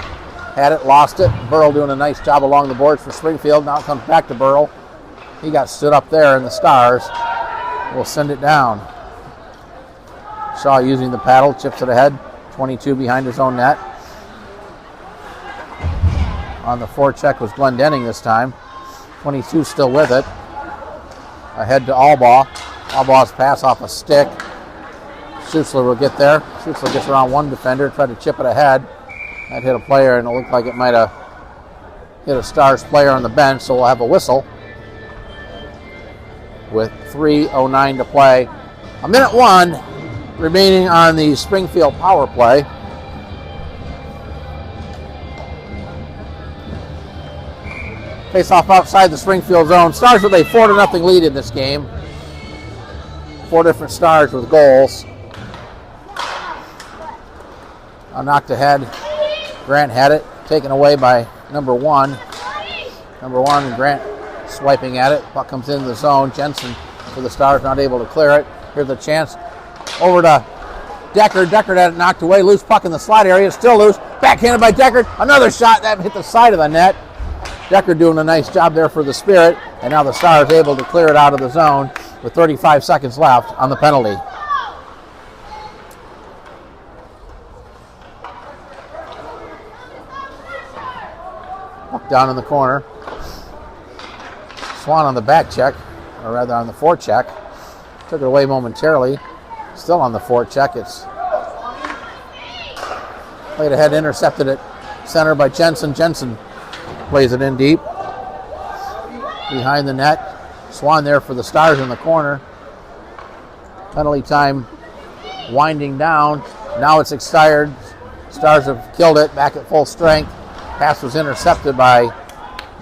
had it, lost it. Burrell doing a nice job along the boards for Springfield. Now it comes back to Burrell. He got stood up there, and the Stars will send it down. Shaw using the paddle, chips it ahead. 22 behind his own net. On the forecheck was Glenn Denning this time. 22 still with it. Ahead to Allbaugh. Allbaugh's pass off a stick. Schutzler will get there. Schutzler gets around one defender, tried to chip it ahead. That hit a player, and it looked like it might have hit a Stars player on the bench, so we'll have a whistle with 3:09 to play. A minute one remaining on the Springfield power play. Face off outside the Springfield zone. Stars with a 4-0 lead in this game. 4 different Stars with goals. Knocked ahead. Grant had it, taken away by number 1. Number 1 and Grant swiping at it. Puck comes into the zone. Jensen for the Stars not able to clear it. Here's a chance. Over to Deckard. Deckard had it knocked away. Loose puck in the slot area. Still loose. Backhanded by Deckard. Another shot that hit the side of the net. Deckard doing a nice job there for the Spirit. And now the Stars able to clear it out of the zone with 35 seconds left on the penalty. Puck down in the corner. Swan on the back check, or rather on the forecheck. Took it away momentarily. Still on the forecheck. It's Played ahead, intercepted at center by Jensen. Jensen plays it in deep. Behind the net. Swan there for the Stars in the corner. Penalty time winding down. Now it's expired. Stars have killed it, back at full strength. Pass was intercepted by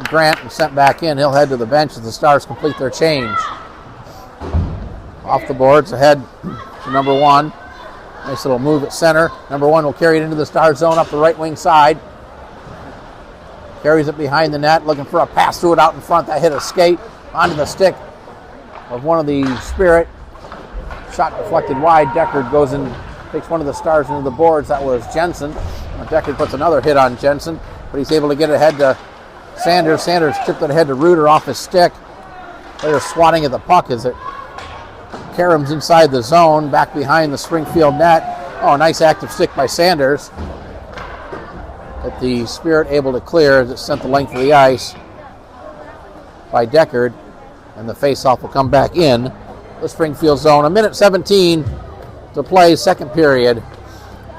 Grant and sent back in. He'll head to the bench as the Stars complete their change. Off the boards, ahead to number 1. Nice little move at center. Number 1 will carry it into the Stars zone up the right wing side. Carries it behind the net, looking for a pass through it out in front. That hit a skate onto the stick of one of the Spirit. Shot deflected wide. Deckard goes in, takes one of the Stars into the boards. That was Jensen. Deckard puts another hit on Jensen, but he's able to get ahead to Sanders. Sanders chipped it ahead to Reuter off his stick. They're swatting at the puck as it caroms inside the zone, back behind the Springfield net. Oh, nice active stick by Sanders. But the Spirit able to clear as it sent the length of the ice by Deckard. And the faceoff will come back in the Springfield zone. 1:17 to play, second period.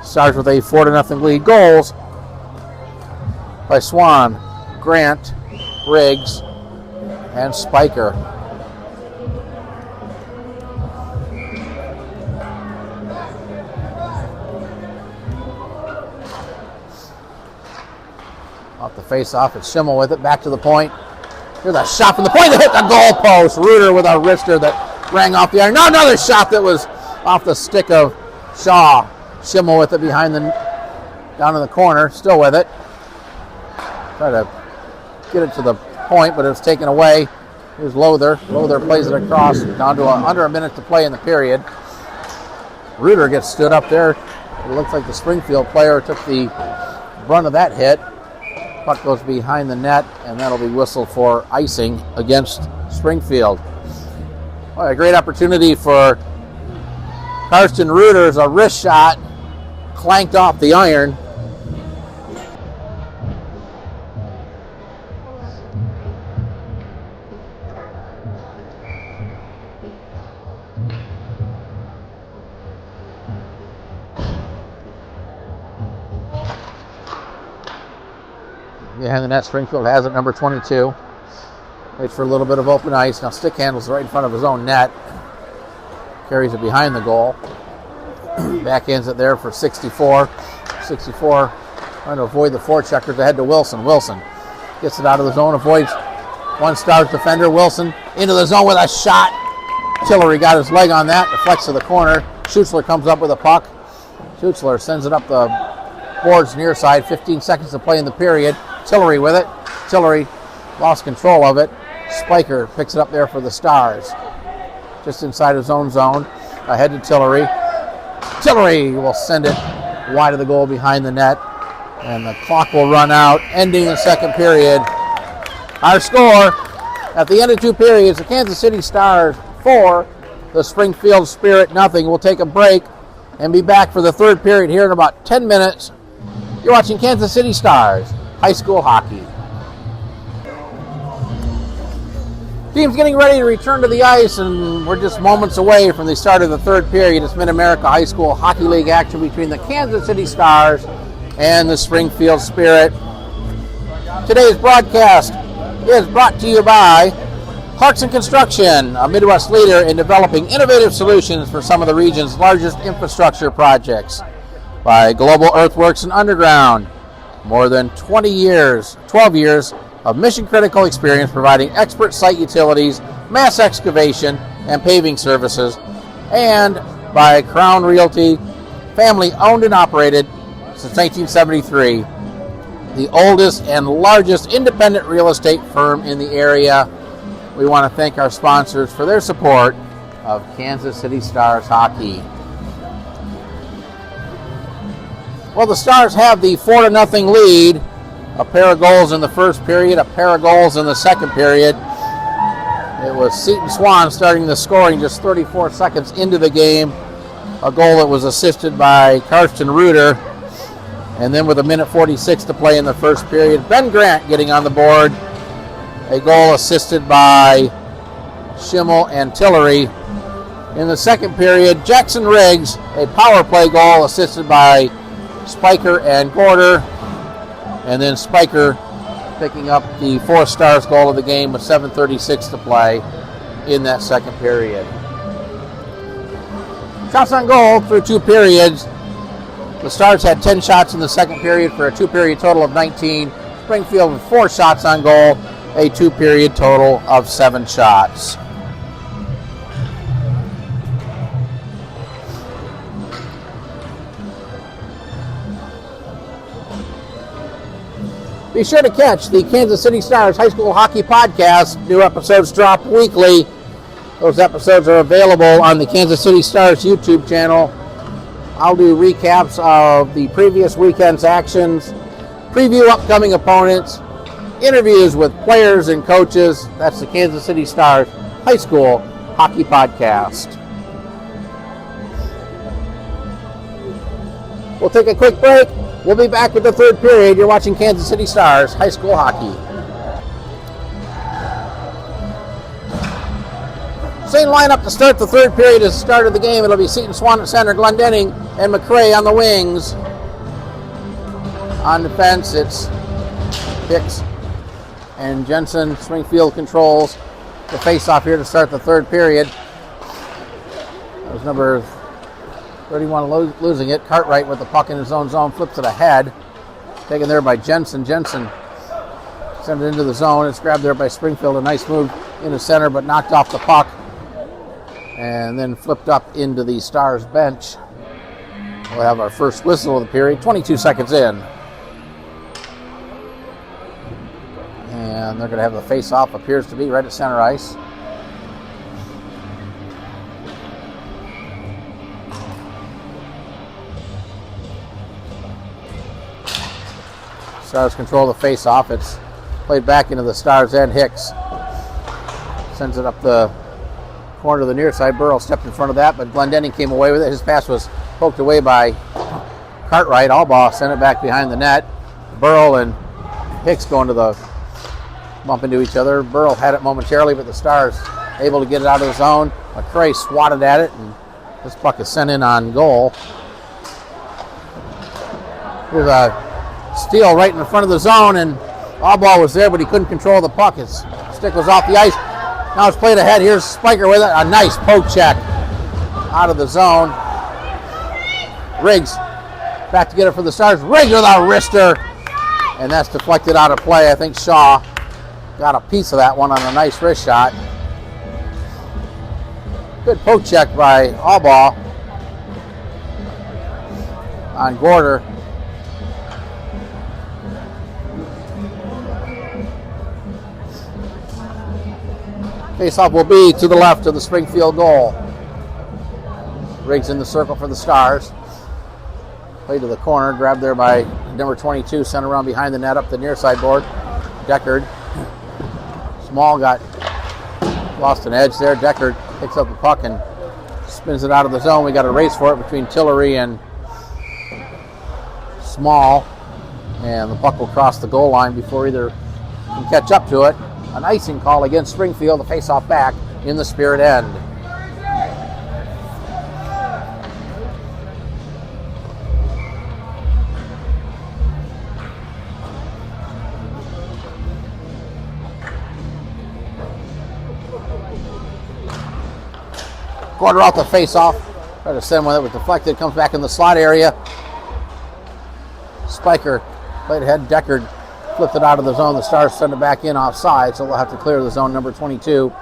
Stars with a 4-0 lead. Goals by Swan, Grant, Riggs, and Spiker. Off the face-off, it's Schimmel with it, back to the point. Here's a shot from the point that hit the goal post. Reuter with a wrister that rang off the iron. Now another shot that was off the stick of Shaw. Schimmel with it behind the, down in the corner, still with it. Try to get it to the point, but it was taken away. Here's Lothar. Lothar plays it across, down to under a minute to play in the period. Reuter gets stood up there. It looks like the Springfield player took the brunt of that hit. Puck goes behind the net, and that'll be whistled for icing against Springfield. Well, a great opportunity for Karsten Reuter as a wrist shot clanked off the iron. Behind the net, Springfield has it, number 22. Waits for a little bit of open ice. Now stick handles right in front of his own net. Carries it behind the goal. Backhands it there for 64. 64 trying to avoid the forecheckers ahead to Wilson. Wilson gets it out of the zone, avoids one Stars defender. Wilson into the zone with a shot. Tillery got his leg on that, deflects to the corner. Schutzler comes up with a puck. Schutzler sends it up the boards near side. 15 seconds to play in the period. Tillery with it. Tillery lost control of it. Spiker picks it up there for the Stars. Just inside his own zone. Ahead to Tillery. Tillery will send it wide of the goal behind the net. And the clock will run out, ending the second period. Our score at the end of 2 periods, the Kansas City Stars 4, the Springfield Spirit nothing. We'll take a break and be back for the third period here in about 10 minutes. You're watching Kansas City Stars High School Hockey. Team's getting ready to return to the ice, and we're just moments away from the start of the third period. It's Mid-America High School Hockey League action between the Kansas City Stars and the Springfield Spirit. Today's broadcast is brought to you by Clarkson Construction, a Midwest leader in developing innovative solutions for some of the region's largest infrastructure projects. By Global Earthworks and Underground, more than 12 years of mission-critical experience providing expert site utilities, mass excavation, and paving services. And by Crown Realty, family owned and operated since 1973, the oldest and largest independent real estate firm in the area. We want to thank our sponsors for their support of Kansas City Stars hockey. Well, the Stars have the 4-0 lead. A pair of goals in the first period, a pair of goals in the second period. It was Seton Swan starting the scoring just 34 seconds into the game. A goal that was assisted by Karsten Reuter. And then with 1:46 to play in the first period, Ben Grant getting on the board. A goal assisted by Schimmel and Tillery. In the second period, Jackson Riggs, a power play goal assisted by Spiker and Gorder. And then Spiker picking up the 4th Stars goal of the game with 7:36 to play in that second period. Shots on goal through 2 periods. The Stars had 10 shots in the second period for a 2-period total of 19. Springfield with 4 shots on goal, a 2-period total of 7 shots. Be sure to catch the Kansas City Stars High School Hockey Podcast. New episodes drop weekly. Those episodes are available on the Kansas City Stars YouTube channel. I'll do recaps of the previous weekend's actions, preview upcoming opponents, interviews with players and coaches. That's the Kansas City Stars High School Hockey Podcast. We'll take a quick break. We'll be back with the third period. You're watching Kansas City Stars High School Hockey. Same lineup to start the third period as the start of the game. It'll be Seton Swan at center, Glendenning and McCrae on the wings. On defense, it's Hicks and Jensen. Springfield controls the face-off here to start the third period. That was number 31 losing it. Cartwright with the puck in his own zone, flips it ahead. Taken there by Jensen. Jensen sends it into the zone. It's grabbed there by Springfield. A nice move into center, but knocked off the puck. And then flipped up into the Stars bench. We'll have our first whistle of the period, 22 seconds in. And they're going to have the face-off, appears to be right at center ice. Stars control the face-off. It's played back into the Stars end. Hicks sends it up the corner to the near side. Burrow stepped in front of that, but Glendenning came away with it. His pass was poked away by Cartwright. Allbaugh sent it back behind the net. Burrow and Hicks going to the bump into each other. Burrow had it momentarily, but the Stars able to get it out of the zone. McCrae swatted at it, and this puck is sent in on goal. Here's a steal right in the front of the zone, and Allbaugh was there, but he couldn't control the puck. His stick was off the ice. Now it's played ahead. Here's Spiker with it. A nice poke check out of the zone. Riggs back to get it for the Stars. Riggs with a wrister. And that's deflected out of play. I think Shaw got a piece of that one on a nice wrist shot. Good poke check by Allbaugh on Gorder. Face-off will be to the left of the Springfield goal. Riggs in the circle for the Stars. Played to the corner, grabbed there by number 22, sent around behind the net up the near side board. Deckard. Small got lost an edge there. Deckard picks up the puck and spins it out of the zone. We got a race for it between Tillery and Small. And the puck will cross the goal line before either can catch up to it. An icing call against Springfield, the face-off back in the Spirit end. Quarter off the face-off. Try to send one that was deflected. Comes back in the slot area. Spiker played ahead. Deckard flipped it out of the zone. The Stars send it back in offside, so they'll have to clear the zone. Number 22 will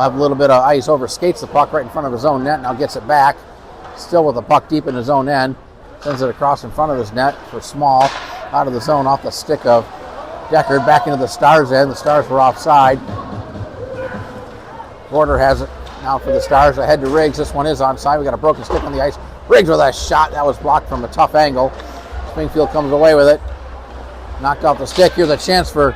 have a little bit of ice over. Skates the puck right in front of his own net. Now gets it back. Still with the puck deep in his own end. Sends it across in front of his net for Small. Out of the zone off the stick of Deckard. Back into the Stars end. The Stars were offside. Gorder has it now for the Stars. Ahead to Riggs. This one is onside. We got a broken stick on the ice. Riggs with a shot. That was blocked from a tough angle. Springfield comes away with it. Knocked off the stick. Here's a chance for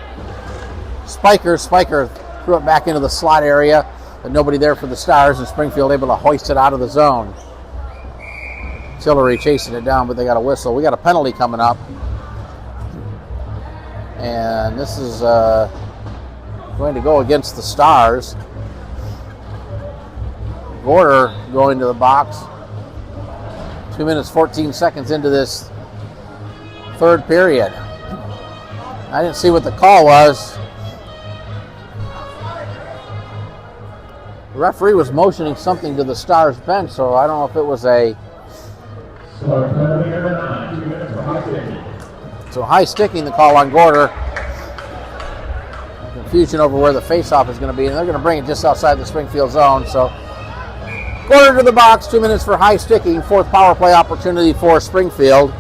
Spiker. Spiker threw it back into the slot area, but nobody there for the Stars, and Springfield able to hoist it out of the zone. Tillery chasing it down, but they got a whistle. We got a penalty coming up. And this is going to go against the Stars. Gorder going to the box. 2 minutes, 14 seconds into this third period. I didn't see what the call was. The referee was motioning something to the Stars bench, so I don't know if it was a... So high sticking, the call on Gorder. Confusion over where the faceoff is going to be, and they're going to bring it just outside the Springfield zone. So Gorder to the box, 2 minutes for high sticking, fourth power play opportunity for Springfield.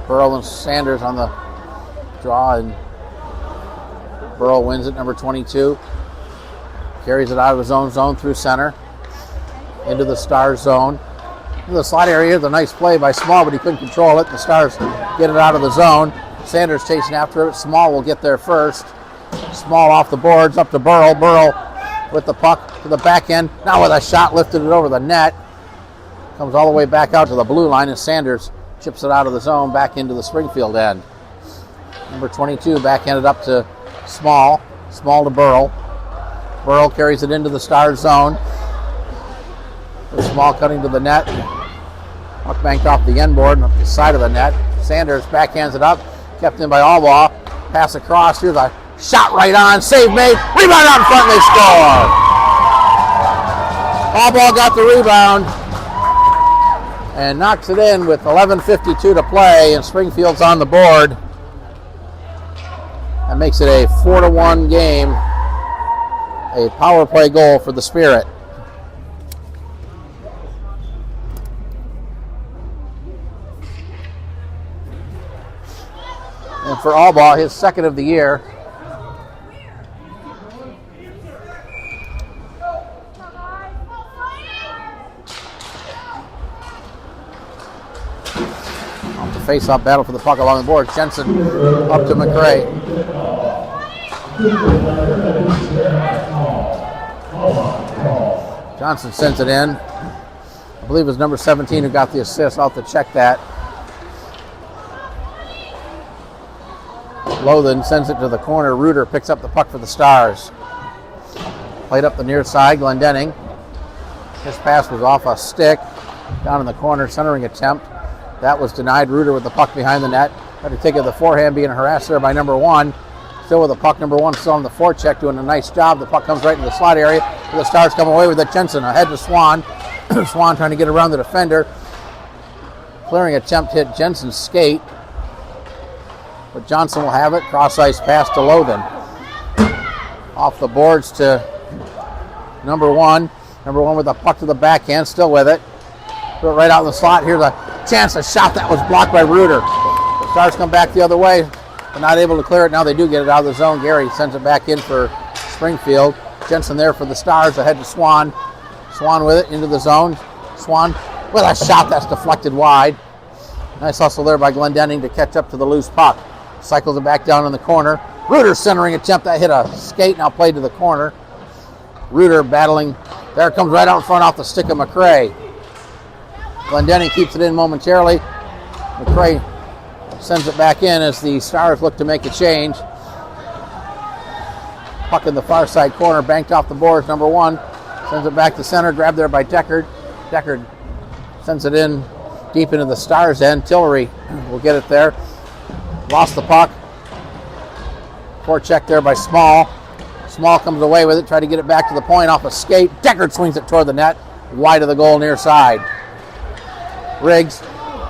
Burrow and Sanders on the draw, and Burrow wins it, number 22. Carries it out of his own zone through center into the Stars zone. In the slot area, the nice play by Small, but he couldn't control it. The Stars get it out of the zone. Sanders chasing after it. Small will get there first. Small off the boards, up to Burrow. Burrow with the puck to the back end. Now with a shot, lifted it over the net. Comes all the way back out to the blue line, and Sanders chips it out of the zone back into the Springfield end. Number 22 backhanded up to Small. Small to Burrow. Burrow carries it into the Stars zone. With Small cutting to the net. Puck banked off the end board and up the side of the net. Sanders backhands it up. Kept in by Albaugh. Pass across. Here's a shot right on. Save made. Rebound out in front and they score. Albaugh got the rebound and knocks it in with 11:52 to play, and Springfield's on the board. That makes it a 4-1 game. A power play goal for the Spirit. And for Albaugh, his second of the year. Off the face-off battle for the puck along the board. Jensen up to McRae. Johnson sends it in. I believe it was number 17 who got the assist. I'll have to check that. Lothan sends it to the corner. Reuter picks up the puck for the Stars. Played up the near side. Glendenning. His pass was off a stick. Down in the corner, centering attempt. That was denied. Reuter with the puck behind the net. Had to take it the forehand, being harassed there by number 1. Still with the puck, number 1 still on the forecheck, doing a nice job. The puck comes right into the slot area. The Stars come away with it. Jensen ahead to Swan. Swan trying to get around the defender. Clearing attempt hit Jensen's skate. But Johnson will have it. Cross ice pass to Lothan. Off the boards to number 1. Number 1 with the puck to the backhand, still with it. Throw it right out in the slot. Here's a chance, a shot that was blocked by Reuter. The Stars come back the other way, but not able to clear it. Now they do get it out of the zone. Gary sends it back in for Springfield. Jensen there for the Stars, ahead to Swan. Swan with it into the zone. Swan with a shot that's deflected wide. Nice hustle there by Glendenning to catch up to the loose puck. Cycles it back down in the corner. Reuter centering attempt that hit a skate, now played to the corner. Reuter battling. There it comes right out in front off the stick of McRae. Glendenning keeps it in momentarily. McRae sends it back in as the Stars look to make a change. Puck in the far side corner, banked off the boards. Number 1 sends it back to center, grabbed there by Deckard. Deckard sends it in deep into the Stars end. Tillery will get it there. Lost the puck. Forecheck there by Small. Small comes away with it, tried to get it back to the point off a skate. Deckard swings it toward the net, wide of the goal near side. Riggs,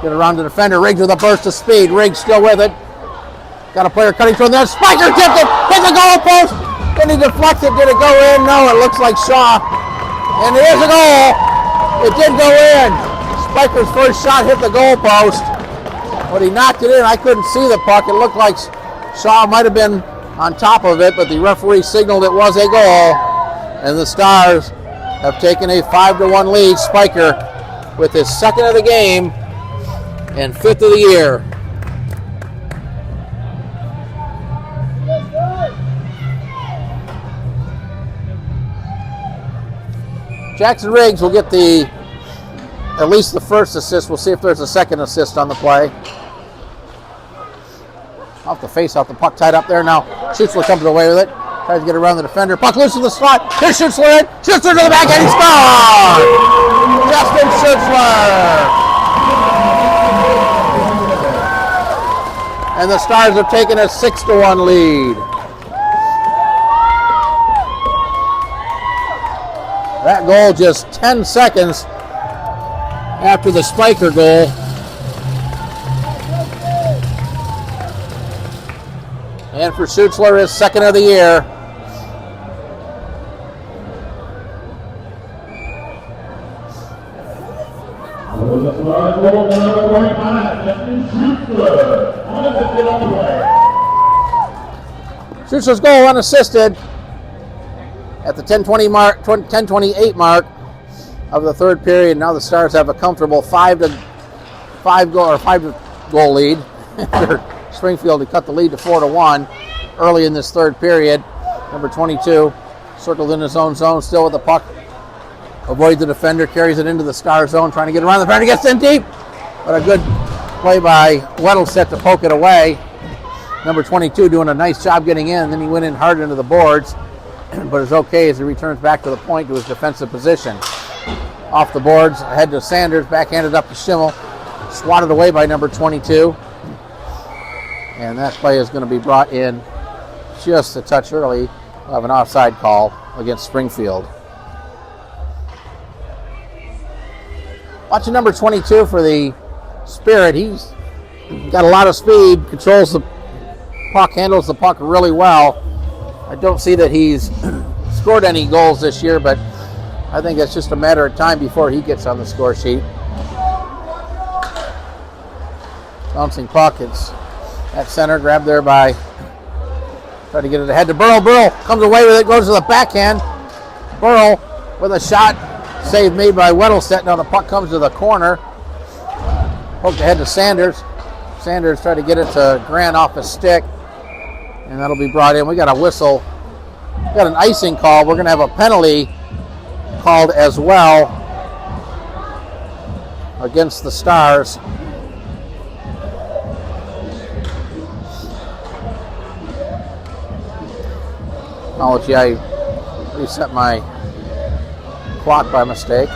get around the defender. Riggs with a burst of speed. Riggs still with it. Got a player cutting toward the net. Spiker tipped it, hit the goal post. Then he deflects it. Did it go in? No, it looks like Shaw. And it is a goal. It did go in. Spiker's first shot hit the goal post. When he knocked it in, I couldn't see the puck. It looked like Shaw might have been on top of it, but the referee signaled it was a goal. And the Stars have taken a 5-1 lead. Spiker with his second of the game and 5th of the year. Jackson Riggs will get at least the first assist. We'll see if there's a second assist on the play. Off the face, off the puck tied up there now. Schutzler comes away with it. Tries to get around the defender. Puck loose in the slot. Here's Schutzler in. Schutzler to the back and he scores! Justin Schutzler! And the Stars have taken a 6-1 lead. That goal just 10 seconds after the Spiker goal. And for Schutzler, his second of the year. Schutzler's goal unassisted at the 10:28 mark of the third period. Now the Stars have a comfortable 5 goal lead. Springfield to cut the lead to 4-1 early in this third period. Number 22 circled in his own zone, still with the puck. Avoids the defender, carries it into the Star zone, trying to get around the defender, gets in deep. But a good play by Weddleset to poke it away. Number 22 doing a nice job getting in, and then he went in hard into the boards. But it's okay as he returns back to the point to his defensive position. Off the boards, ahead to Sanders, backhanded up to Schimmel. Swatted away by number 22. And that play is going to be brought in just a touch early. We'll have an offside call against Springfield. Watching number 22 for the Spirit. He's got a lot of speed, controls the puck, handles the puck really well. I don't see that he's scored any goals this year, but I think it's just a matter of time before he gets on the score sheet. Bouncing puck, it's at center, grabbed there by, try to get it ahead to Burrow. Burrow comes away with it, goes to the backhand. Burrow with a shot, save made by Weddleset. Now the puck comes to the corner. Poked ahead to Sanders. Sanders tried to get it to Grant off his stick. And that'll be brought in. We got a whistle. We got an icing call. We're going to have a penalty called as well against the Stars. Apology, I reset my clock by mistake.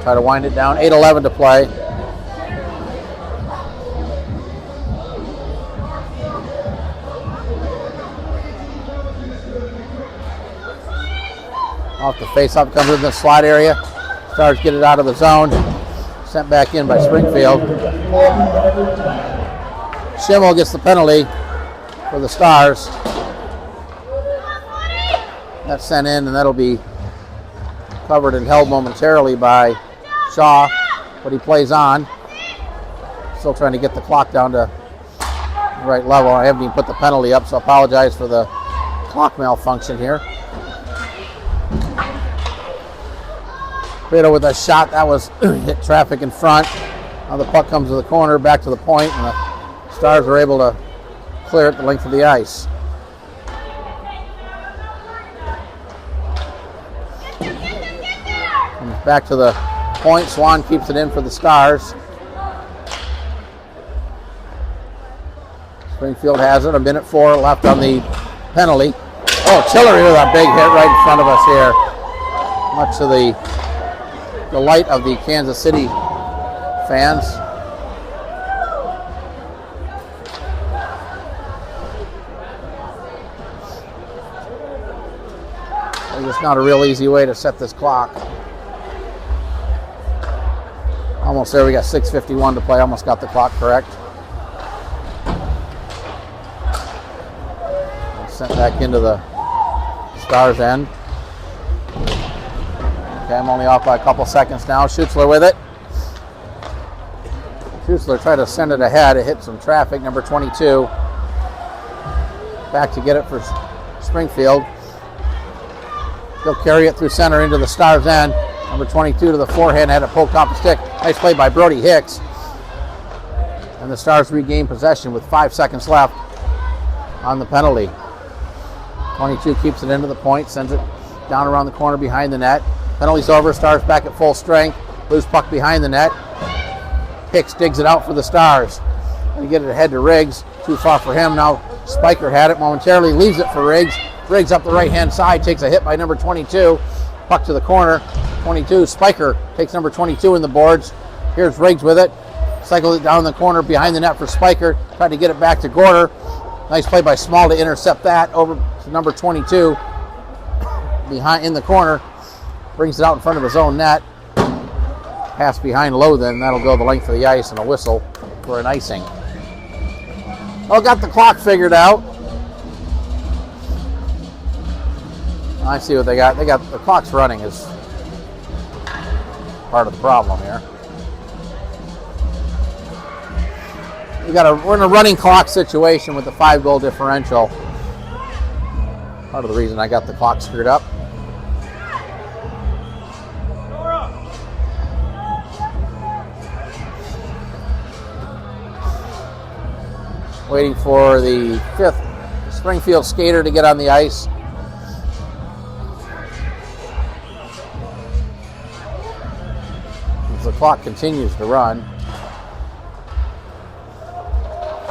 Try to wind it down. 8:11 to play. Off the face-off, comes in the slot area. Stars get it out of the zone. Sent back in by Springfield. Schimmel gets the penalty for the Stars. That's sent in, and that'll be covered and held momentarily by Shaw, but he plays on. Still trying to get the clock down to the right level. I haven't even put the penalty up, so I apologize for the clock malfunction here. Brito with a shot that was hit traffic in front. Now the puck comes to the corner, back to the point, and the Stars are able to clear it the length of the ice. Comes back to the point. Swan keeps it in for the Stars. Springfield has it. 1:04 left on the penalty. Oh, Tillery with a big hit right in front of us here. Much to the delight of the Kansas City fans. It's not a real easy way to set this clock. Almost there. We got 6:51 to play. Almost got the clock correct. Sent back into the Stars end. Okay, I'm only off by a couple seconds now. Schutzler with it. Schutzler tried to send it ahead. It hit some traffic. Number 22. Back to get it for Springfield. He'll carry it through center into the Stars end. Number 22 to the forehand, had it poked off the stick. Nice play by Brody Hicks. And the Stars regain possession with 5 seconds left on the penalty. 22 keeps it into the point, sends it down around the corner behind the net. Penalty's over, Stars back at full strength. Loose puck behind the net. Hicks digs it out for the Stars. And get it ahead to Riggs. Too far for him. Now Spiker had it momentarily, leaves it for Riggs. Briggs up the right-hand side, takes a hit by number 22. Puck to the corner. 22, Spiker takes number 22 in the boards. Here's Riggs with it. Cycles it down the corner behind the net for Spiker. Tried to get it back to Gorder. Nice play by Small to intercept that. Over to number 22. Behind in the corner. Brings it out in front of his own net. Pass behind Lothen. That'll go the length of the ice and a whistle for an icing. Well, got the clock figured out. I see what they got. They got the clock's running is part of the problem here. We're in a running clock situation with the 5-goal differential. Part of the reason I got the clock screwed up. Waiting for the 5th Springfield skater to get on the ice. As the clock continues to run.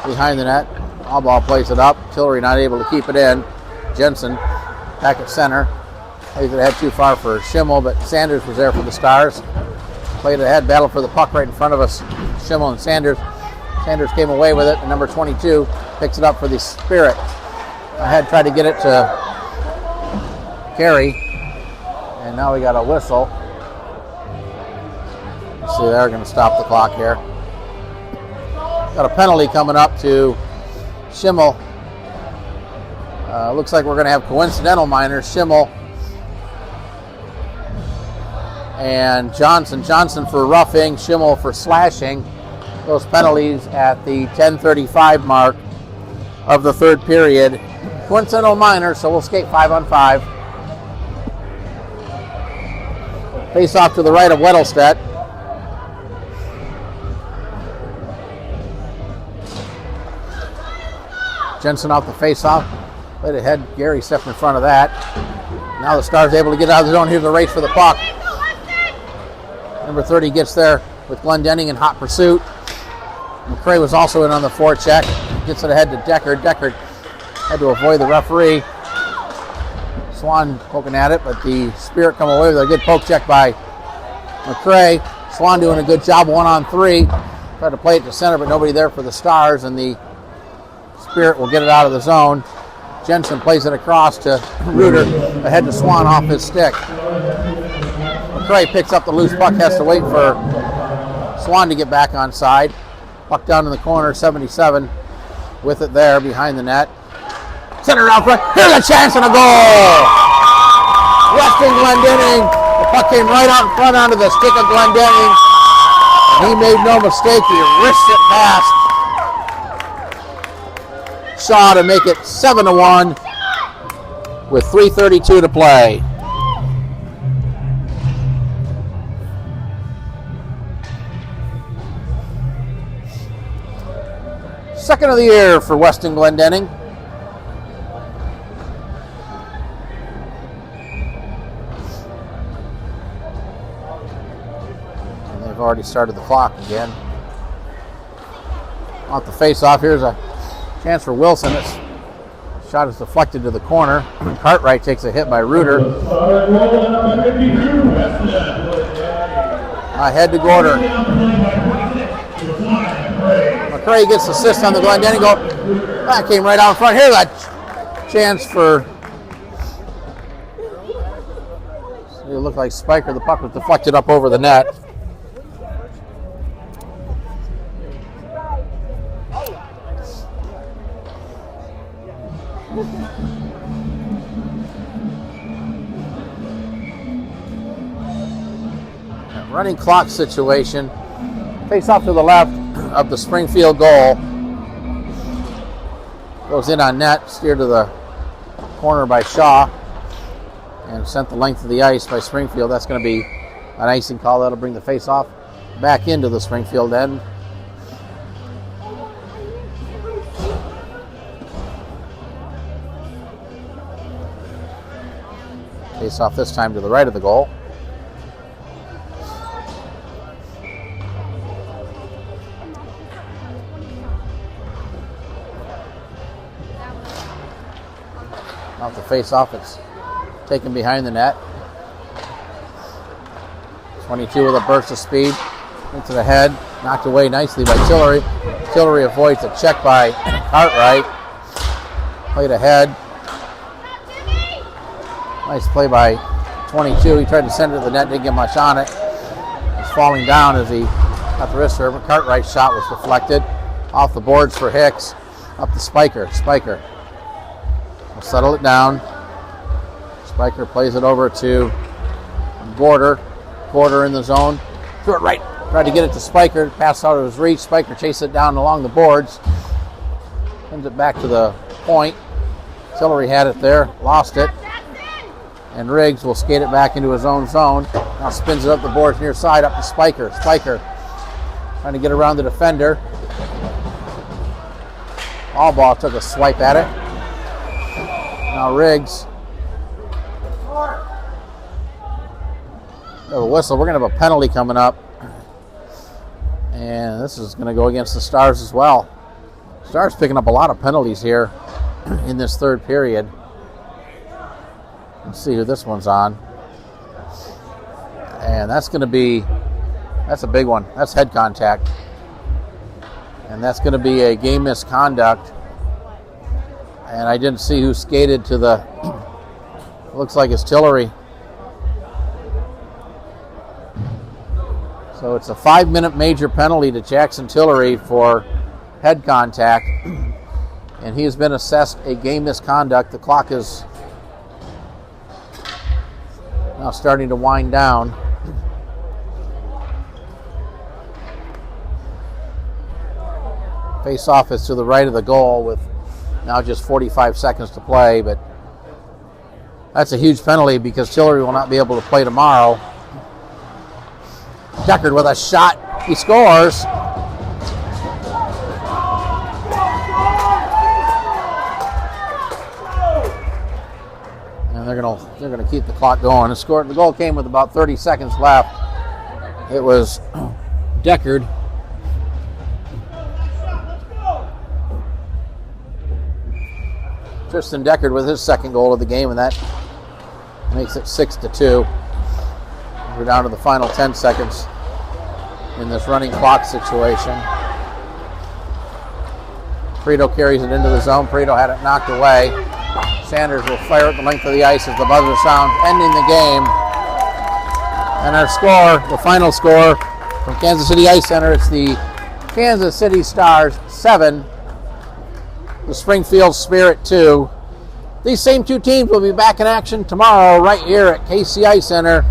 Behind the net, Allball plays it up. Tillery not able to keep it in. Jensen back at center. Plays it ahead too far for Schimmel, but Sanders was there for the Stars. Played it ahead, battle for the puck right in front of us. Schimmel and Sanders. Sanders came away with it, and number 22 picks it up for the Spirit. Ahead tried to get it to Carey, and now we got a whistle. See, they're going to stop the clock here. Got a penalty coming up to Schimmel. Looks like we're going to have coincidental minors. Schimmel and Johnson. Johnson for roughing, Schimmel for slashing. Those penalties at the 10:35 mark of the third period. Coincidental minor, so we'll skate 5-on-5. Face off to the right of Weddlestedt. Jensen off the face-off. Played ahead. Gary stepped in front of that. Now the Stars able to get out of the zone. Here's the race for the puck. Number 30 gets there with Glendenning in hot pursuit. McCray was also in on the forecheck. Gets it ahead to Deckard. Deckard had to avoid the referee. Swan poking at it, but the Spirit come away with a good poke check by McCray. Swan doing a good job 1-on-3. Tried to play it to center, but nobody there for the Stars, and the Spirit will get it out of the zone. Jensen plays it across to Reuter, ahead to Swan off his stick. McCray picks up the loose puck, has to wait for Swan to get back on side. Puck down in the corner, 77 with it there behind the net. Center out front, here's a chance and a goal! Weston Glendenning, the puck came right out in front onto the stick of Glendenning. He made no mistake, he wrists it past Shaw to make it 7-1 with 3:32 to play. Second of the year for Weston Glendenning. And they've already started the clock again. Off the face-off, here's a chance for Wilson. This shot is deflected to the corner. Cartwright takes a hit by Reuter. Ahead to Gorder. McCray gets the assist on the Glendenning goal. That came right out in front. Here's a chance for... It looked like Spiker. The puck was deflected up over the net. Running clock situation. Face off to the left of the Springfield goal. Goes in on net, steered to the corner by Shaw, and sent the length of the ice by Springfield. That's going to be an icing call. That'll bring the face off back into the Springfield end. Face off this time to the right of the goal. Off the face-off, it's taken behind the net. 22 with a burst of speed into the head, knocked away nicely by Tillery. Tillery avoids a check by Cartwright. Played ahead. Nice play by 22. He tried to send it to the net, didn't get much on it. He's falling down as he got the wrist serve. Cartwright's shot was deflected. Off the boards for Hicks. Up to Spiker. Spiker will settle it down. Spiker plays it over to Gorder. Gorder in the zone. Threw it right. Tried to get it to Spiker. Pass out of his reach. Spiker chased it down along the boards. Sends it back to the point. Tillery had it there. Lost it. And Riggs will skate it back into his own zone. Now spins it up the boards near side. Up to Spiker. Spiker trying to get around the defender. Ball took a swipe at it. Now Riggs. A whistle. We're going to have a penalty coming up. And this is going to go against the Stars as well. Stars picking up a lot of penalties here in this third period. Let's see who this one's on. And that's going to be, that's a big one. That's head contact. And that's going to be a game misconduct. And I didn't see who skated to the, looks like it's Tillery. So it's a 5-minute major penalty to Jackson Tillery for head contact. And he has been assessed a game misconduct. The clock is now starting to wind down. Face-off is to the right of the goal with now just 45 seconds to play, but that's a huge penalty because Tillery will not be able to play tomorrow. Deckard with a shot. He scores. And they're gonna keep the clock going. The goal came with about 30 seconds left. It was Deckard. Tristan Deckard with his second goal of the game, and that makes it 6-2. We're down to the final 10 seconds in this running clock situation. Prieto carries it into the zone. Prieto had it knocked away. Sanders will fire at the length of the ice as the buzzer sounds, ending the game. And our score, the final score from Kansas City Ice Center, it's the Kansas City Stars 7, the Springfield Spirit 2. These same two teams will be back in action tomorrow right here at KC Ice Center.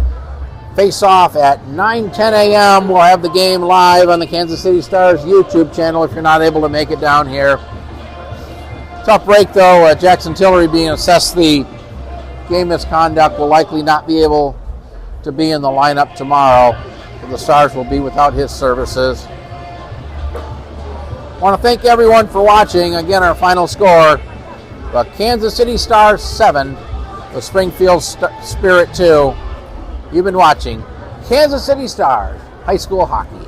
Face off at 9:10 a.m. We'll have the game live on the Kansas City Stars YouTube channel if you're not able to make it down here. Tough break though. Jackson Tillery being assessed the game misconduct will likely not be able to be in the lineup tomorrow. So the Stars will be without his services. I want to thank everyone for watching. Again, our final score, the Kansas City Stars 7, the Springfield Spirit 2. You've been watching Kansas City Stars High School Hockey.